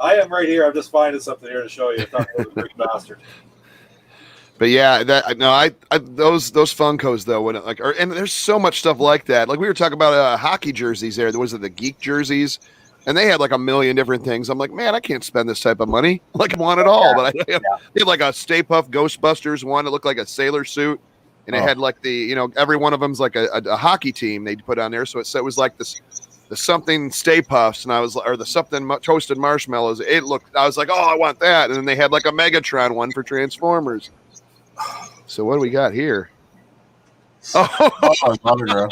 I am right here. I'm just finding something here to show you. Talking about the Green Bastard. But yeah, those Funkos though, when and there's so much stuff like that. Like we were talking about hockey jerseys. There was the geek jerseys. And they had like a million different things. I'm like, man, I can't spend this type of money. Like, I want it all. But they had like a Stay Puft Ghostbusters one. It looked like a sailor suit. And it had like every one of them's like a hockey team they put on there. So it was like the something Stay Puffs. And I was, or the something toasted marshmallows. I was like, oh, I want that. And then they had like a Megatron one for Transformers. So what do we got here? Oh,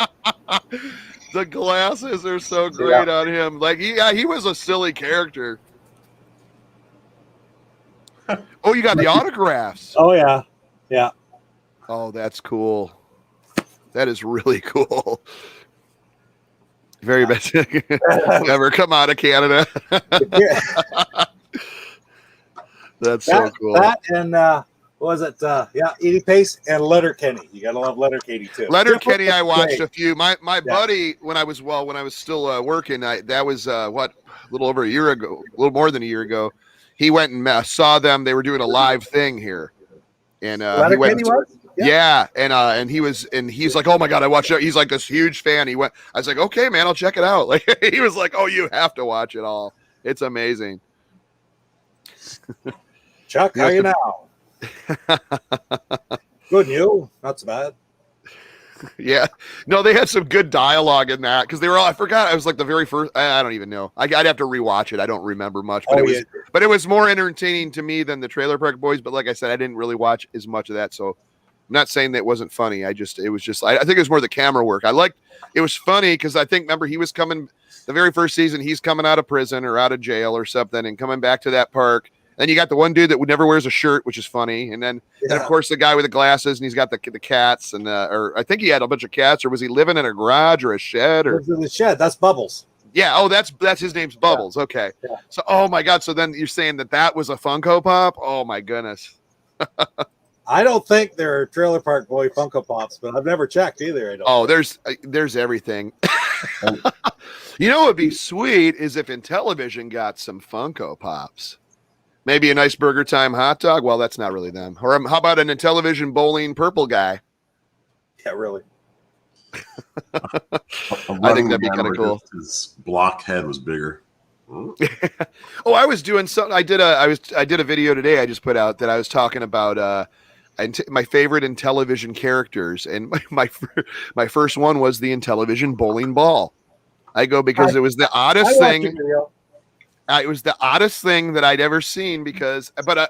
the glasses are so great on him. Like he was a silly character. Oh, you got the autographs. Oh yeah. Yeah. Oh, that's cool. That is really cool. Very best ever come out of Canada. That's so cool. That and what was it? Edie Pace and Letterkenny. You gotta love Letterkenny too. Letterkenny, I watched a few. My buddy, when I was still working, that was a little over a year ago, a little more than a year ago. He went and saw them. They were doing a live thing here, and he went. And he's like, oh my god, I watched it. He's like this huge fan. He went. I was like, okay, man, I'll check it out. Like he was like, oh, you have to watch it all. It's amazing. Chuck, how are you now? Good, you? Not so bad. Yeah, no, they had some good dialogue in that because they were all. I forgot. I was like the very first. I don't even know. I'd have to rewatch it. I don't remember much, but but it was more entertaining to me than the Trailer Park Boys. But like I said, I didn't really watch as much of that. So I'm not saying that it wasn't funny. I think it was more the camera work. It was funny because I think remember he was coming the very first season. He's coming out of prison or out of jail or something and coming back to that park. Then you got the one dude that never wears a shirt, which is funny. And then, of course, the guy with the glasses, and he's got the cats. And or I think he had a bunch of cats, or was he living in a garage or a shed? Or in the shed. That's Bubbles. Yeah. Oh, that's his name's Bubbles. Yeah. Okay. Yeah. So, oh my God. So then you're saying that was a Funko Pop? Oh my goodness. I don't think there are Trailer Park Boy Funko Pops, but I've never checked either. I don't. Oh, there's everything. You know what would be sweet is if Intellivision got some Funko Pops. Maybe a nice Burger Time hot dog. Well, that's not really them. Or how about an Intellivision bowling purple guy? Yeah, really. I think that'd be kind of cool. His block head was bigger. Oh, I was doing something. I did a video today. I just put out that I was talking about my favorite Intellivision characters, and my first one was the Intellivision bowling ball. I go because it was the oddest thing. It was the oddest thing that I'd ever seen but I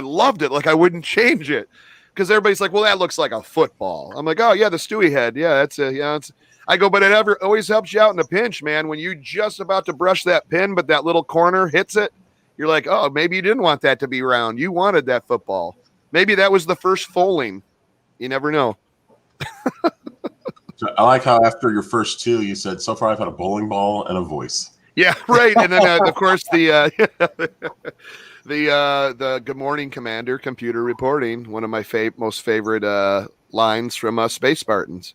loved it. Like I wouldn't change it because everybody's like, well, that looks like a football. I'm like, oh yeah, the Stewie head. Yeah, I go, but it always helps you out in a pinch, man. When you just about to brush that pin, but that little corner hits it, you're like, oh, maybe you didn't want that to be round. You wanted that football. Maybe that was the first foaling. You never know. So I like how after your first two, you said, so far I've had a bowling ball and a voice. Yeah, right. And then, of course, the Good Morning Commander computer reporting, one of my most favorite lines from Space Spartans.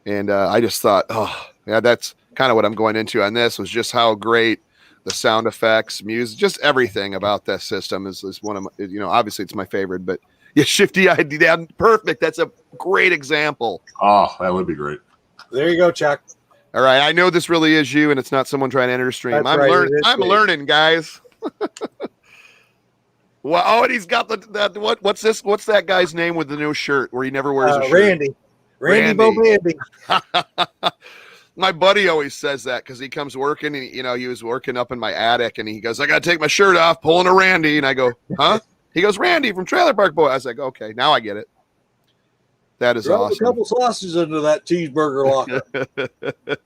And I just thought, oh, yeah, that's kind of what I'm going into on this was just how great the sound effects, music, just everything about that system is one of my, obviously it's my favorite, but yeah, Shifty ID, perfect. That's a great example. Oh, that would be great. There you go, Chuck. All right. I know this really is you and it's not someone trying to enter a stream. That's right, I'm learning, guys. Well, oh, and he's got what's this? What's that guy's name with the new shirt where he never wears a shirt? Randy Bobandy. My buddy always says that because he comes working and he was working up in my attic and he goes, I got to take my shirt off, pulling a Randy. And I go, huh? He goes, Randy from Trailer Park Boy. I was like, okay, now I get it. That is awesome. A couple sausages into that cheeseburger locker.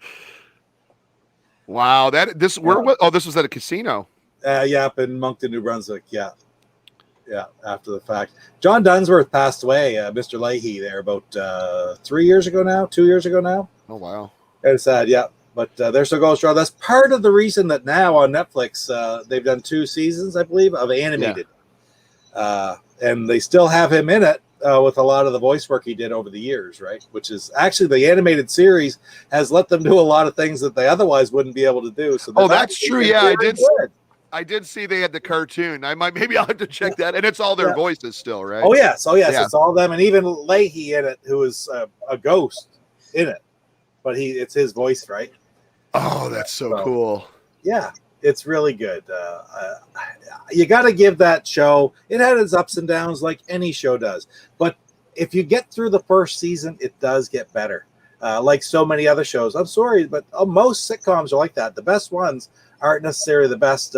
Wow. This was at a casino. Yeah, up in Moncton, New Brunswick. Yeah. Yeah, after the fact. John Dunsworth passed away, Mr. Leahy, there about 2 years ago now. Oh, wow. It's sad, yeah. But there still goes strong. That's part of the reason that now on Netflix, they've done 2 seasons, I believe, of animated. Yeah. And they still have him in it with a lot of the voice work he did over the years, right? Which is actually the animated series has let them do a lot of things that they otherwise wouldn't be able to do. So that's true. Yeah, I did see they had the cartoon. Maybe I'll have to check that. And it's all their voices still, right? Oh, yes. Yeah. It's all them. And even Leahy in it, who is a ghost in it. But it's his voice, right? Oh, that's so cool. Yeah, it's really good. You got to give that show, it had its ups and downs like any show does. But if you get through the first season, it does get better. Like so many other shows. I'm sorry, but most sitcoms are like that. The best ones aren't necessarily the best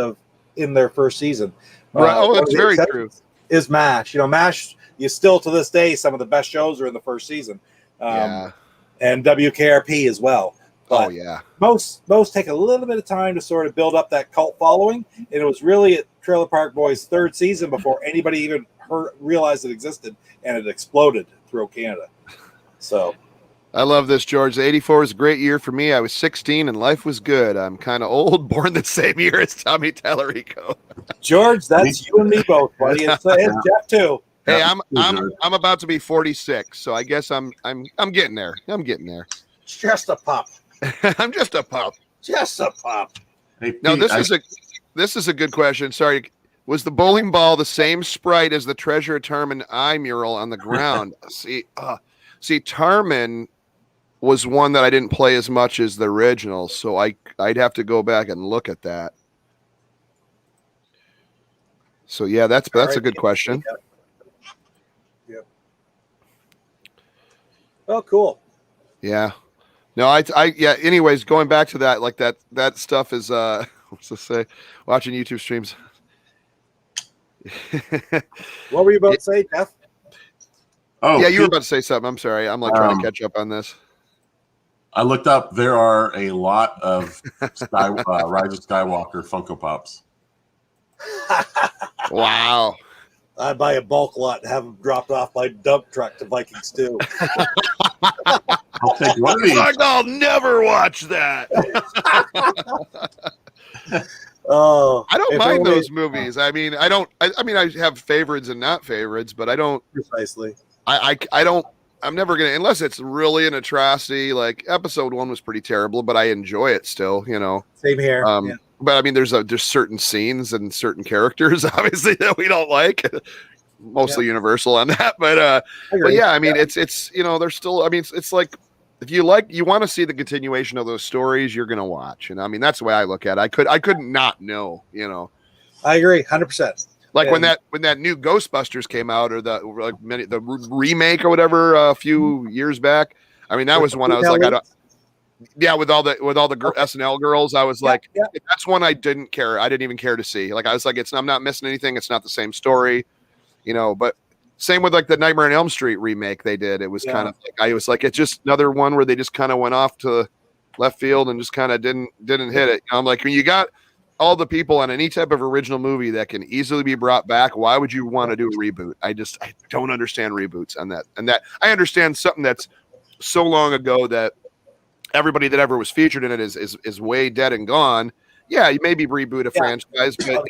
in their first season. Right. That's very true. Is MASH. MASH, you still to this day, some of the best shows are in the first season. And WKRP as well. But most take a little bit of time to sort of build up that cult following. And it was really at Trailer Park Boys' 3rd season before anybody even realized it existed, and it exploded throughout Canada. So I love this, George. 84 was a great year for me. I was 16 and life was good. I'm kind of old, born the same year as Tommy Tallarico. George, that's you and me both, buddy. It's Jeff too. Hey, I'm about to be 46, so I guess I'm getting there. Just a pup. I'm just a pup. Just a pup. Hey, now Pete, this is a good question. Sorry. Was the bowling ball the same sprite as the Treasure of Tarman eye mural on the ground? See, Tarman was one that I didn't play as much as the original, so I'd have to go back and look at that. So yeah, that's a good question. Yep. Oh, cool. Yeah. No, yeah. Anyways, going back to that, like that stuff is what's to say? Watching YouTube streams. What were you about to say, Jeff? Oh, yeah, you were about to say something. I'm sorry. I'm like trying to catch up on this. I looked up. There are a lot of Rise of Skywalker Funko Pops. Wow. I'd buy a bulk lot and have them dropped off by dump truck to Viking Stew. I'll take one of these. I'll never watch that. Oh, I don't if mind only- those movies. I mean, I don't. I mean, I have favorites and not favorites, but I don't. Precisely. I don't. I'm never gonna unless it's really an atrocity. Like episode 1 was pretty terrible, but I enjoy it still. You know. Same here. Yeah. But I mean, there's certain scenes and certain characters, obviously, that we don't like. Mostly universal on that, but yeah, I mean, it's you know, there's still. I mean, it's like if you want to see the continuation of those stories, you're gonna watch, and I mean that's the way I look at it. I couldn't not know, you know. I agree, 100%. Like when that new Ghostbusters came out, or the remake or whatever a few years back. I mean, that was one I was like, with all the SNL girls, I was like, that's one I didn't care. I didn't even care to see. Like I was like, I'm not missing anything. It's not the same story, you know. But same with like the Nightmare on Elm Street remake they did. It was kind of like, I was like, it's just another one where they just kind of went off to left field and just kind of didn't hit it. You know, I'm like, when you got all the people on any type of original movie that can easily be brought back, why would you want to do a reboot? I don't understand reboots on that. And that I understand something that's so long ago that everybody that ever was featured in it is way dead and gone. Yeah, you maybe reboot a franchise, but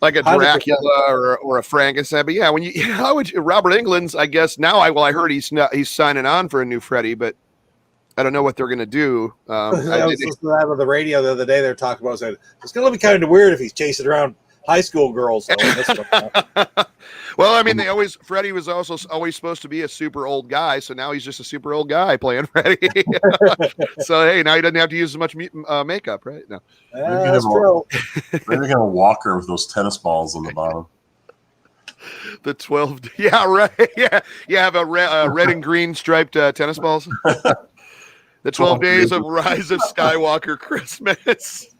like a Dracula or a Frankenstein. But yeah, when how would you, Robert Englund's, I guess now I heard he's signing on for a new Freddy, but I don't know what they're going to do. I was listening to that on the radio the other day. They're talking about saying it's going to be kind of weird if he's chasing around high school girls. Well, I mean, Freddy was also always supposed to be a super old guy, so now he's just a super old guy playing Freddy. So hey, now he doesn't have to use as much makeup, right? No, that's true. Maybe gonna walk her with those tennis balls on the bottom. The 12, yeah, right, yeah. You have a red and green striped tennis balls. The 12 days of Rise of Skywalker Christmas.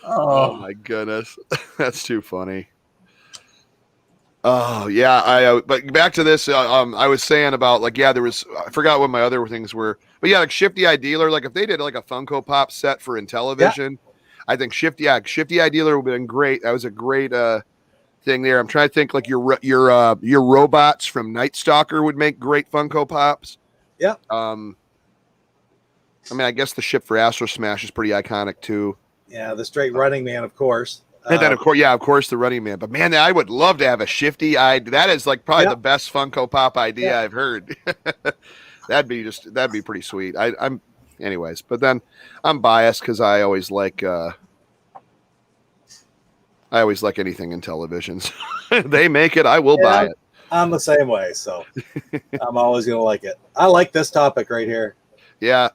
Oh my goodness, that's too funny. Oh yeah, but back to this. I was saying about like there was I forgot what my other things were, but yeah, like Shifty Eye Dealer. Like if they did like a Funko Pop set for Intellivision, I think Shifty Eye Dealer would have been great. That was a great thing there. I'm trying to think like your robots from Night Stalker would make great Funko Pops. Yeah. I mean, I guess the ship for Astrosmashed is pretty iconic too. Yeah, the straight Running Man, of course. And then, of course, the Running Man. But man, I would love to have a Shifty Eye. That is like probably the best Funko Pop idea I've heard. that'd be pretty sweet. Anyways. But then I'm biased because I always like anything in televisions. They make it, I will buy it. I'm the same way, so I'm always gonna like it. I like this topic right here. Yeah.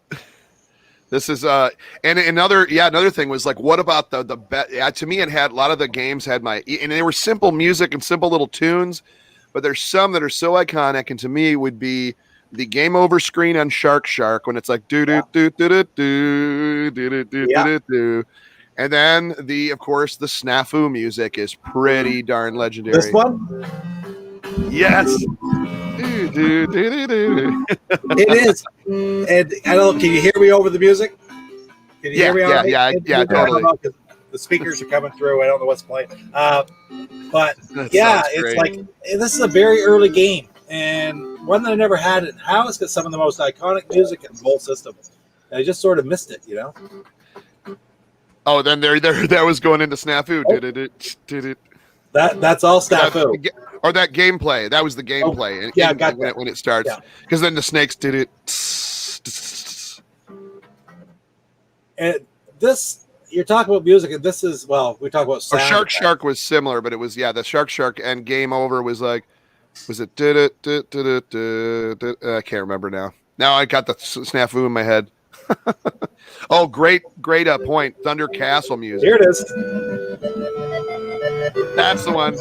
This is and another thing was like, what about the bet? Yeah, to me, it had a lot of the games had and they were simple music and simple little tunes, but there's some that are so iconic, and to me it would be the game over screen on Shark when it's like do do do do do do do do do do, and then of course the Snafu music is pretty darn legendary. This one, yes. It is, and I don't. Can you hear me over the music? Can you hear me? Totally. The speakers are coming through. I don't know what's playing, but it's like this is a very early game and one that I never had. And how it's got some of the most iconic music in the whole system. And I just sort of missed it, you know. Oh, then there, that was going into Snafu. That's all Snafu. Or that gameplay. That was the gameplay. When it starts. Because then the snakes did it. And this, you're talking about music, and this is, we talk about sound. Shark was similar, but it was, the Shark and Game Over was like, was it did it? I can't remember now. Now I got the Snafu in my head. Oh, great point. Thunder Castle music. Here it is. That's the one.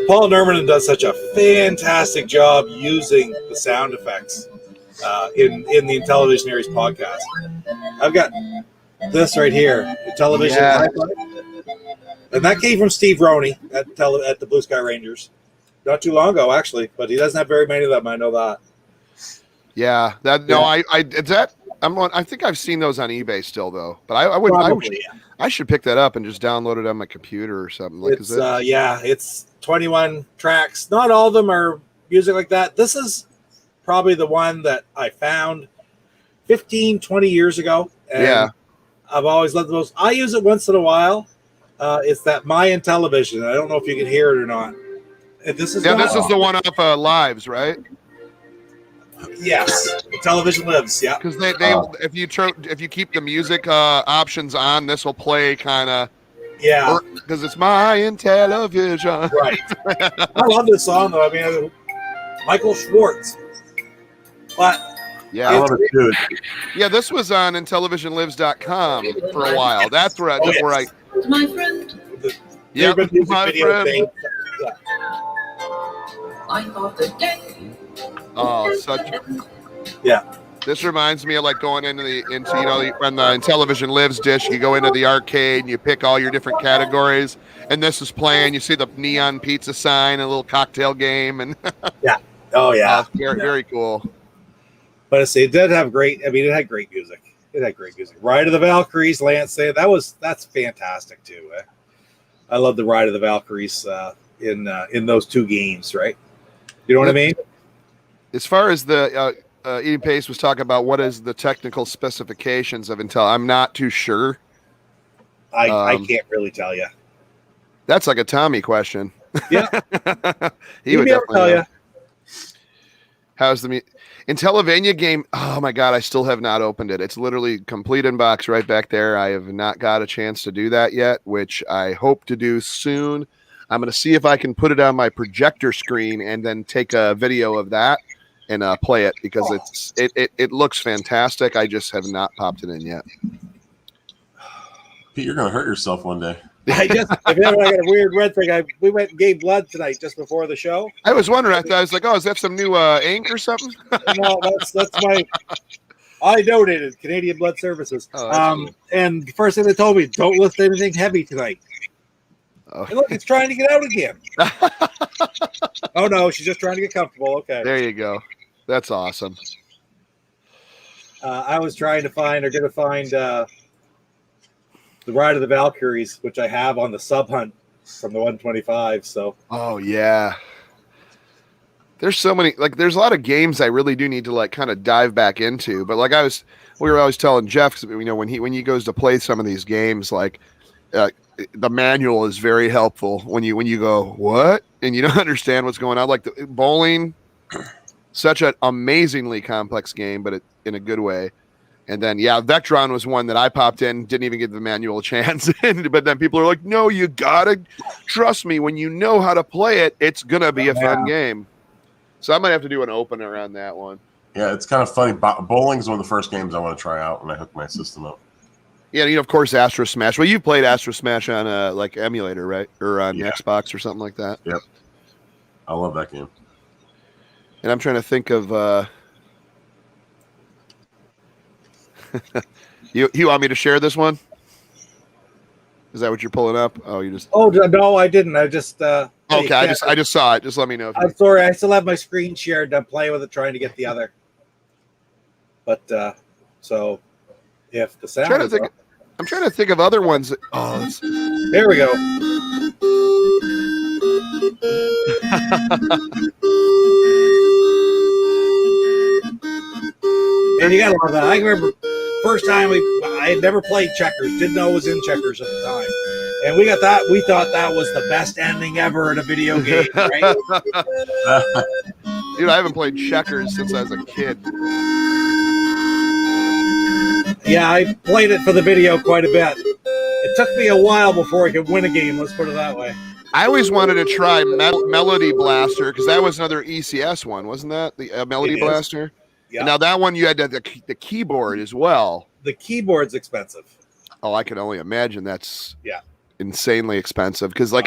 Paul Nerman does such a fantastic job using the sound effects in the Intellivision Aries podcast. I've got this right here, Television, and that came from Steve Roney at the Blue Sky Rangers. Not too long ago, actually, but he doesn't have very many of them. I know that. Yeah, I think I've seen those on eBay still, though. But I should pick that up and just download it on my computer or something. Like, it's 21 tracks. Not all of them are music like that. This is probably the one that I found 15, 20 years ago. And Yeah. I've always loved the most. I use it once in a while. It's that My Intellivision. I don't know if you can hear it or not. This is the one off Lives, right? Yes, Intellivision lives. Yeah, Because they if you keep the music options on, this will play kind of yeah, because it's My Intellivision. right. I love this song though. I mean, Michael Schwartz, but Yeah, I love it too. yeah. This was on Intellivisionlives.com for a while. That's where I. My friend, Yeah, music my video friend. thing. I thought the day. Oh, such. Yeah. This reminds me of like going into when the Intellivision Lives dish, you go into the arcade and you pick all your different categories, and this is playing. You see the neon pizza sign, a little cocktail game, and Yeah. Oh yeah. very cool. But it did have great. I mean, it had great music. Ride of the Valkyries, Lance said that's fantastic too. I love the Ride of the Valkyries in those two games, right? You know what I mean? As far as the Eating Pace was talking about, what is the technical specifications of Intel? I'm not too sure. I can't really tell you. That's like a Tommy question. Yeah, he would be able to definitely tell know. you. How's the Intellivision game? Oh my god, I still have not opened it. It's literally complete inbox right back there. I have not got a chance to do that yet, which I hope to do soon. I'm going to see if I can put it on my projector screen and then take a video of that and play it because it looks fantastic. I just have not popped it in yet. Pete, you're gonna hurt yourself one day. I got a weird red thing. We went and gave blood tonight just before the show. I was wondering. I was like, oh, is that some new ink or something? No, that's my. I donated Canadian Blood Services. Oh, cool. And the first thing they told me, don't lift anything heavy tonight. Oh. And look, it's trying to get out again. Oh no, she's just trying to get comfortable. Okay. There you go. That's awesome. I was trying to find the Ride of the Valkyries, which I have on the sub hunt from the 125. So. Oh yeah. There's so many, like, there's a lot of games I really do need to like kind of dive back into. But like we were always telling Jeff, when he goes to play some of these games, like the manual is very helpful when you go what and you don't understand what's going on. Like the bowling, such an amazingly complex game, but in a good way. And then, yeah, Vectron was one that I popped in, didn't even give the manual a chance. But then people are like, no, you gotta trust me. When you know how to play it, it's gonna be a fun game. So I might have to do an opener on that one. Yeah, it's kind of funny. Bowling's one of the first games I want to try out when I hook my system up. Yeah, of course, Astrosmashed. Well, you played Astrosmashed on like emulator, right? Or on Xbox or something like that. Yep. I love that game. And I'm trying to think of you want me to share this one? Is that what you're pulling up? Oh, you just. Oh no, I didn't. I just. Okay, I just saw it. Just let me know. I'm sorry. I still have my screen shared. I'm playing with it, trying to get the other. But so, if the sound. I'm trying to think of other ones. There we go. And you gotta love that. I remember first time I had never played checkers, didn't know it was in checkers at the time. And we thought that was the best ending ever in a video game, right? Dude, I haven't played checkers since I was a kid. Yeah, I played it for the video quite a bit. It took me a while before I could win a game, let's put it that way. I always wanted to try Melody Blaster because that was another ECS one, wasn't that? The Melody Blaster? Yeah. And now that one you had the keyboard as well. The keyboard's expensive. Oh, I can only imagine that's insanely expensive because like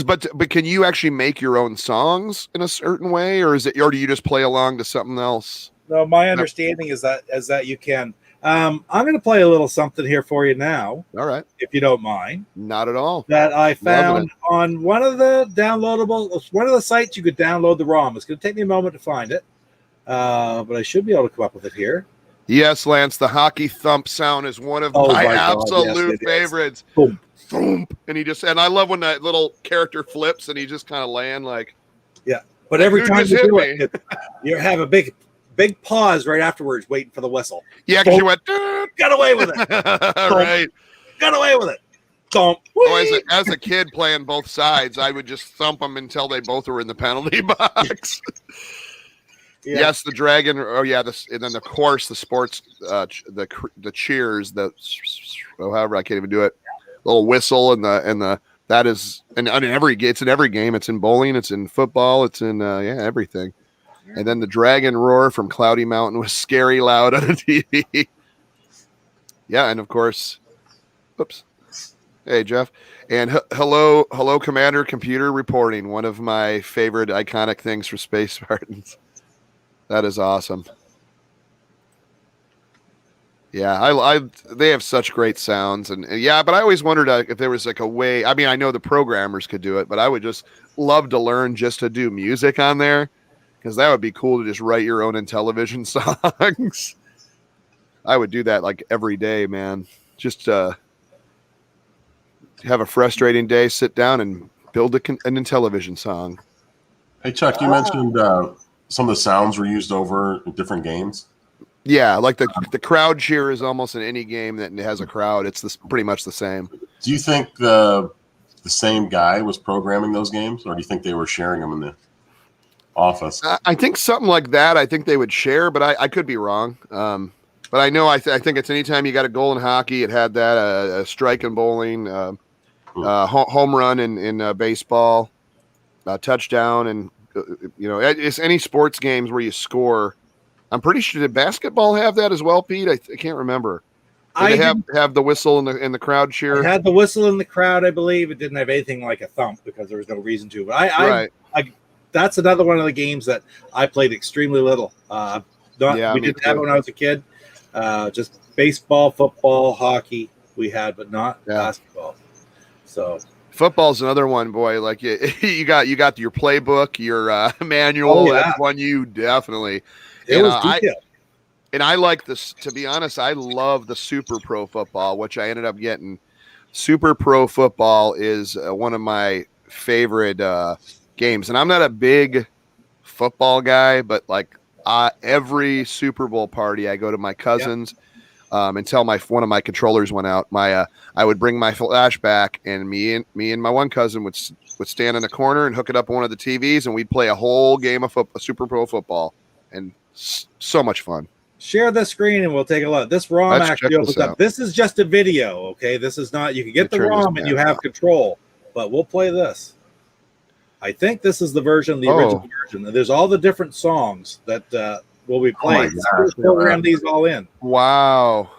but can you actually make your own songs in a certain way or do you just play along to something else? No, my understanding is that you can. I'm going to play a little something here for you now. All right. If you don't mind. Not at all. That I found on one of the sites you could download the ROM. It's going to take me a moment to find it. But I should be able to come up with it here. Yes, Lance, the hockey thump sound is one of my absolute favorites. Boom. Thump. And I love when that little character flips and he just kind of land like. Yeah. But every Who time just you hit do me? it, you have a big pause right afterwards, waiting for the whistle. Yeah, because you went. "Duh." Got away with it. Right. Got away with it. Don't. Oh, as a kid playing both sides, I would just thump them until they both were in the penalty box. Yeah. Yes, the dragon. Oh yeah, this, and then of course the sports, the cheers, however I can't even do it. Little whistle and the that is, and in every it's in every game. It's in bowling. It's in football. It's in everything. And then the dragon roar from Cloudy Mountain was scary loud on the TV. Yeah, and of course, oops. Hey Jeff, and hello, Commander Computer reporting. One of my favorite iconic things for Space Spartans. That is awesome. Yeah, I they have such great sounds, and yeah, but I always wondered if there was like a way. I mean, I know the programmers could do it, but I would just love to learn just to do music on there, because that would be cool to just write your own Intellivision songs. I would do that like every day, man. Just have a frustrating day, sit down and build an Intellivision song. Hey, Chuck, you mentioned some of the sounds were used over in different games. Yeah, like the crowd cheer is almost in any game that has a crowd. It's pretty much the same. Do you think the same guy was programming those games, or do you think they were sharing them in the office? I think something like that. I think they would share, but I could be wrong. But I know I think it's anytime you got a goal in hockey, it had that a strike in bowling, home run in baseball, touchdown, and it's any sports games where you score. I'm pretty sure, did basketball have that as well, Pete? I can't remember. Did they have the whistle and the crowd cheer? It had the whistle in the crowd, I believe. It didn't have anything like a thump because there was no reason to. But I that's another one of the games that I played extremely little. We didn't have it when I was a kid. Just baseball, football, hockey we had, but not basketball. So football's another one, boy. Like you got your playbook, your manual. Oh, yeah. That's one you definitely. It was detailed. I like this. To be honest, I love the Super Pro Football, which I ended up getting. Super Pro Football is one of my favorite games, and I'm not a big football guy, but like every Super Bowl party, I go to my cousins. Until one of my controllers went out. I would bring my flashback, and me and my one cousin would stand in a corner and hook it up on one of the TVs, and we'd play a whole game of Super Pro Football, and so much fun. Share the screen and we'll take a look. This ROM actually opens up. This is just a video, okay? This is not. You can get the ROM and you have control, but we'll play this. I think this is the version, the original version. And there's all the different songs that will be playing. We'll program these all in. Wow.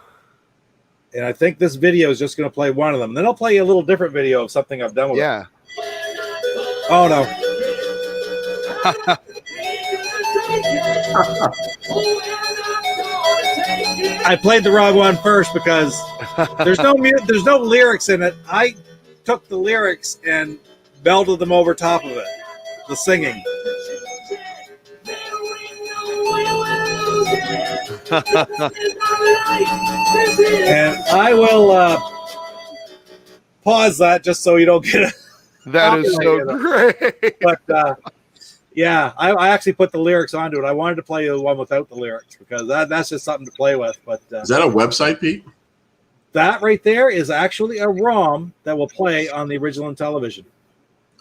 And I think this video is just going to play one of them. Then I'll play you a little different video of something I've done with it. Oh, no. I played the wrong one first because there's no lyrics in it. I took the lyrics and melded them over top of it. The singing. And I will pause that just so you don't get it. That is so great. But yeah, I actually put the lyrics onto it. I wanted to play the one without the lyrics because that's just something to play with. But is that a website, Pete? That right there is actually a ROM that will play on the original Intellivision.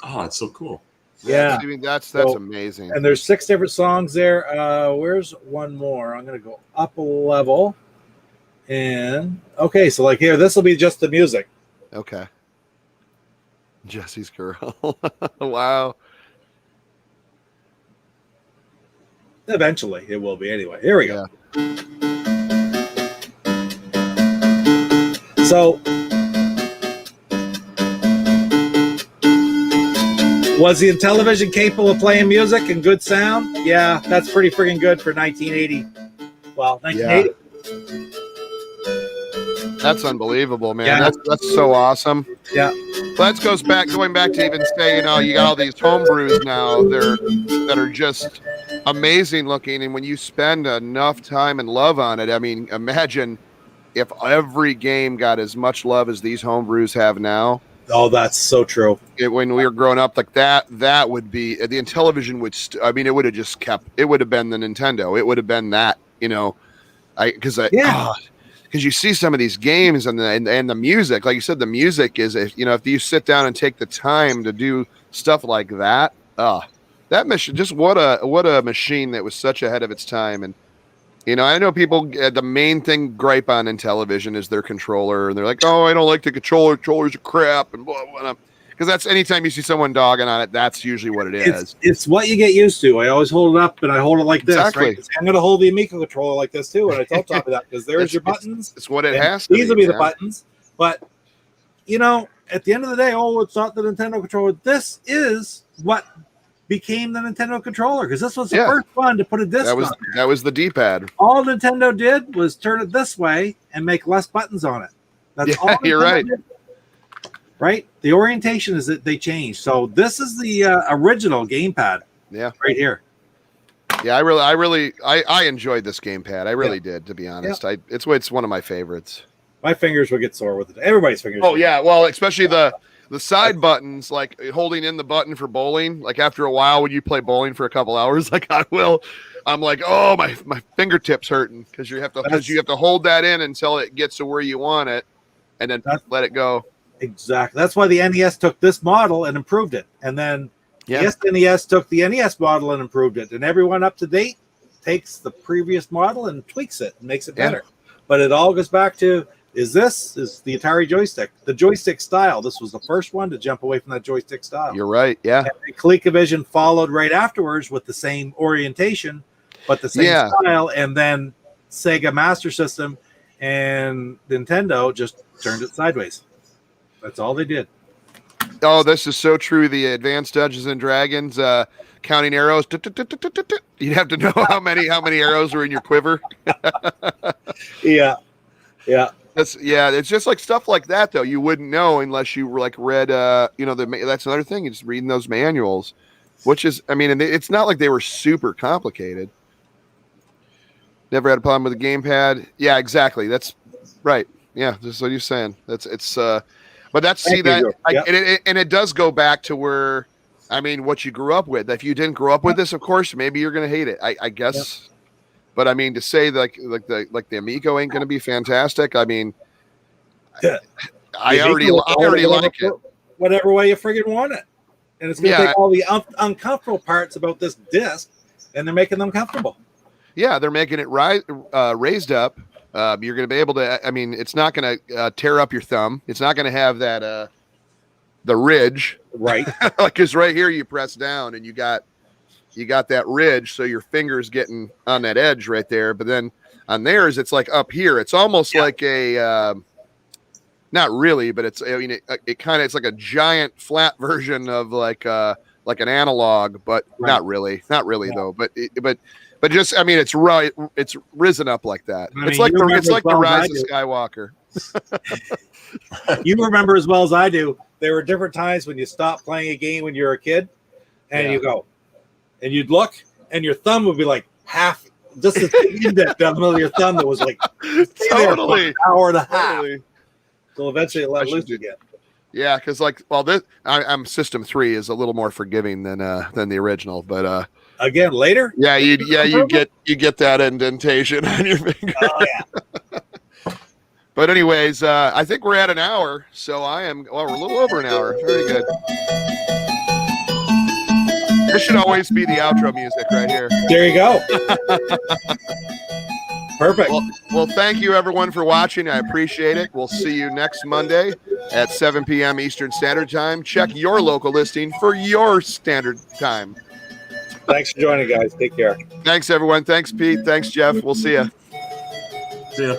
Oh, that's so cool. Yeah, I mean that's amazing. And there's 6 different songs there. Where's one more? I'm gonna go up a level. And okay, so like here, this will be just the music. Okay. Jesse's Girl. Wow. Eventually, it will be anyway. Here we go. So, was the Intellivision capable of playing music and good sound? Yeah, that's pretty freaking good for 1980. Well, 1980. Yeah. That's unbelievable, man. Yeah. That's so awesome. Yeah. That goes back, going back to even say, you got all these homebrews now that are just amazing looking. And when you spend enough time and love on it, I mean, imagine if every game got as much love as these homebrews have now. Oh, that's so true. When we were growing up, like that would be the Intellivision would. I mean, it would have just kept. It would have been the Nintendo. It would have been that. Because you see some of these games and the music, like you said, the music is if you sit down and take the time to do stuff like that. That mission, just what a machine that was such ahead of its time. And I know people, the main thing gripe on Intellivision is their controller, and they're like, oh, I don't like the controller. Controllers are crap, and blah, blah, blah. Because that's anytime you see someone dogging on it, that's usually what it is. It's what you get used to. I always hold it up, and I hold it like this. Exactly. Right? I'm going to hold the Amico controller like this too, and I tell Tommy that because there's your buttons. It's what it has to be. These will be the buttons. But, at the end of the day, it's not the Nintendo controller. This is what became the Nintendo controller, because this was the first one to put a disc on. That was the D-pad. All Nintendo did was turn it this way and make less buttons on it. That's all Nintendo you're right. did. Right? The orientation is that they changed. So this is the original gamepad. Yeah. Right here. Yeah, I enjoyed this gamepad. I really did, to be honest. Yeah. It's one of my favorites. My fingers would get sore with it. Everybody's fingers. Oh yeah, well, especially the side buttons, like holding in the button for bowling. Like after a while, when you play bowling for a couple hours, like I will, I'm like, oh, my fingertips hurting because you have to hold that in until it gets to where you want it, and then let it go. Exactly. That's why the NES took this model and improved it, and then the SNES took the NES model and improved it, and everyone up to date takes the previous model and tweaks it and makes it better. But it all goes back to is the Atari joystick, the joystick style. This was the first one to jump away from that joystick style. You're right. Yeah. And ColecoVision followed right afterwards with the same orientation, but the same style, and then Sega Master System and Nintendo just turned it sideways. That's all they did. Oh, this is so true. The Advanced Dungeons and Dragons, counting arrows. You'd have to know how many arrows are in your quiver. Yeah. It's just like stuff like that, though. You wouldn't know unless you were read. That's another thing. It's reading those manuals, which is, and it's not like they were super complicated. Never had a problem with the gamepad. Yeah, exactly. That's right. Yeah, that's what you're saying. But that's and it does go back to where, what you grew up with. If you didn't grow up with this, of course, maybe you're going to hate it. I guess. Yep. But to say like the Amico ain't going to be fantastic. I already like it. Whatever way you friggin' want it, and it's going to take all the uncomfortable parts about this disc, and they're making them comfortable. Yeah, they're making it raised up. You're going to be able to. It's not going to tear up your thumb. It's not going to have that the ridge, right? Because right here you press down and you got that ridge, so your finger's getting on that edge right there. But then on theirs, it's like up here. It's almost like a not really, but it's it's like a giant flat version of like an analog, but not really though. But just it's right. It's risen up like that. It's like the rise of Skywalker. You remember as well as I do. There were different times when you stopped playing a game when you were a kid, and you go, and you'd look, and your thumb would be like half, just as index down the middle of your thumb that was like totally an hour and a half. So eventually it let loose again. Yeah, because I'm System 3 is a little more forgiving than the original, but again later. Yeah, you get that indentation on your finger. Oh yeah. But anyways, I think we're at an hour, so we're a little over an hour. Very good. This should always be the outro music right here. There you go. Perfect. Well, thank you everyone for watching. I appreciate it. We'll see you next Monday at 7 p.m. Eastern Standard Time. Check your local listing for your standard time. Thanks for joining, guys. Take care. Thanks, everyone. Thanks, Pete. Thanks, Jeff. We'll see you. See ya.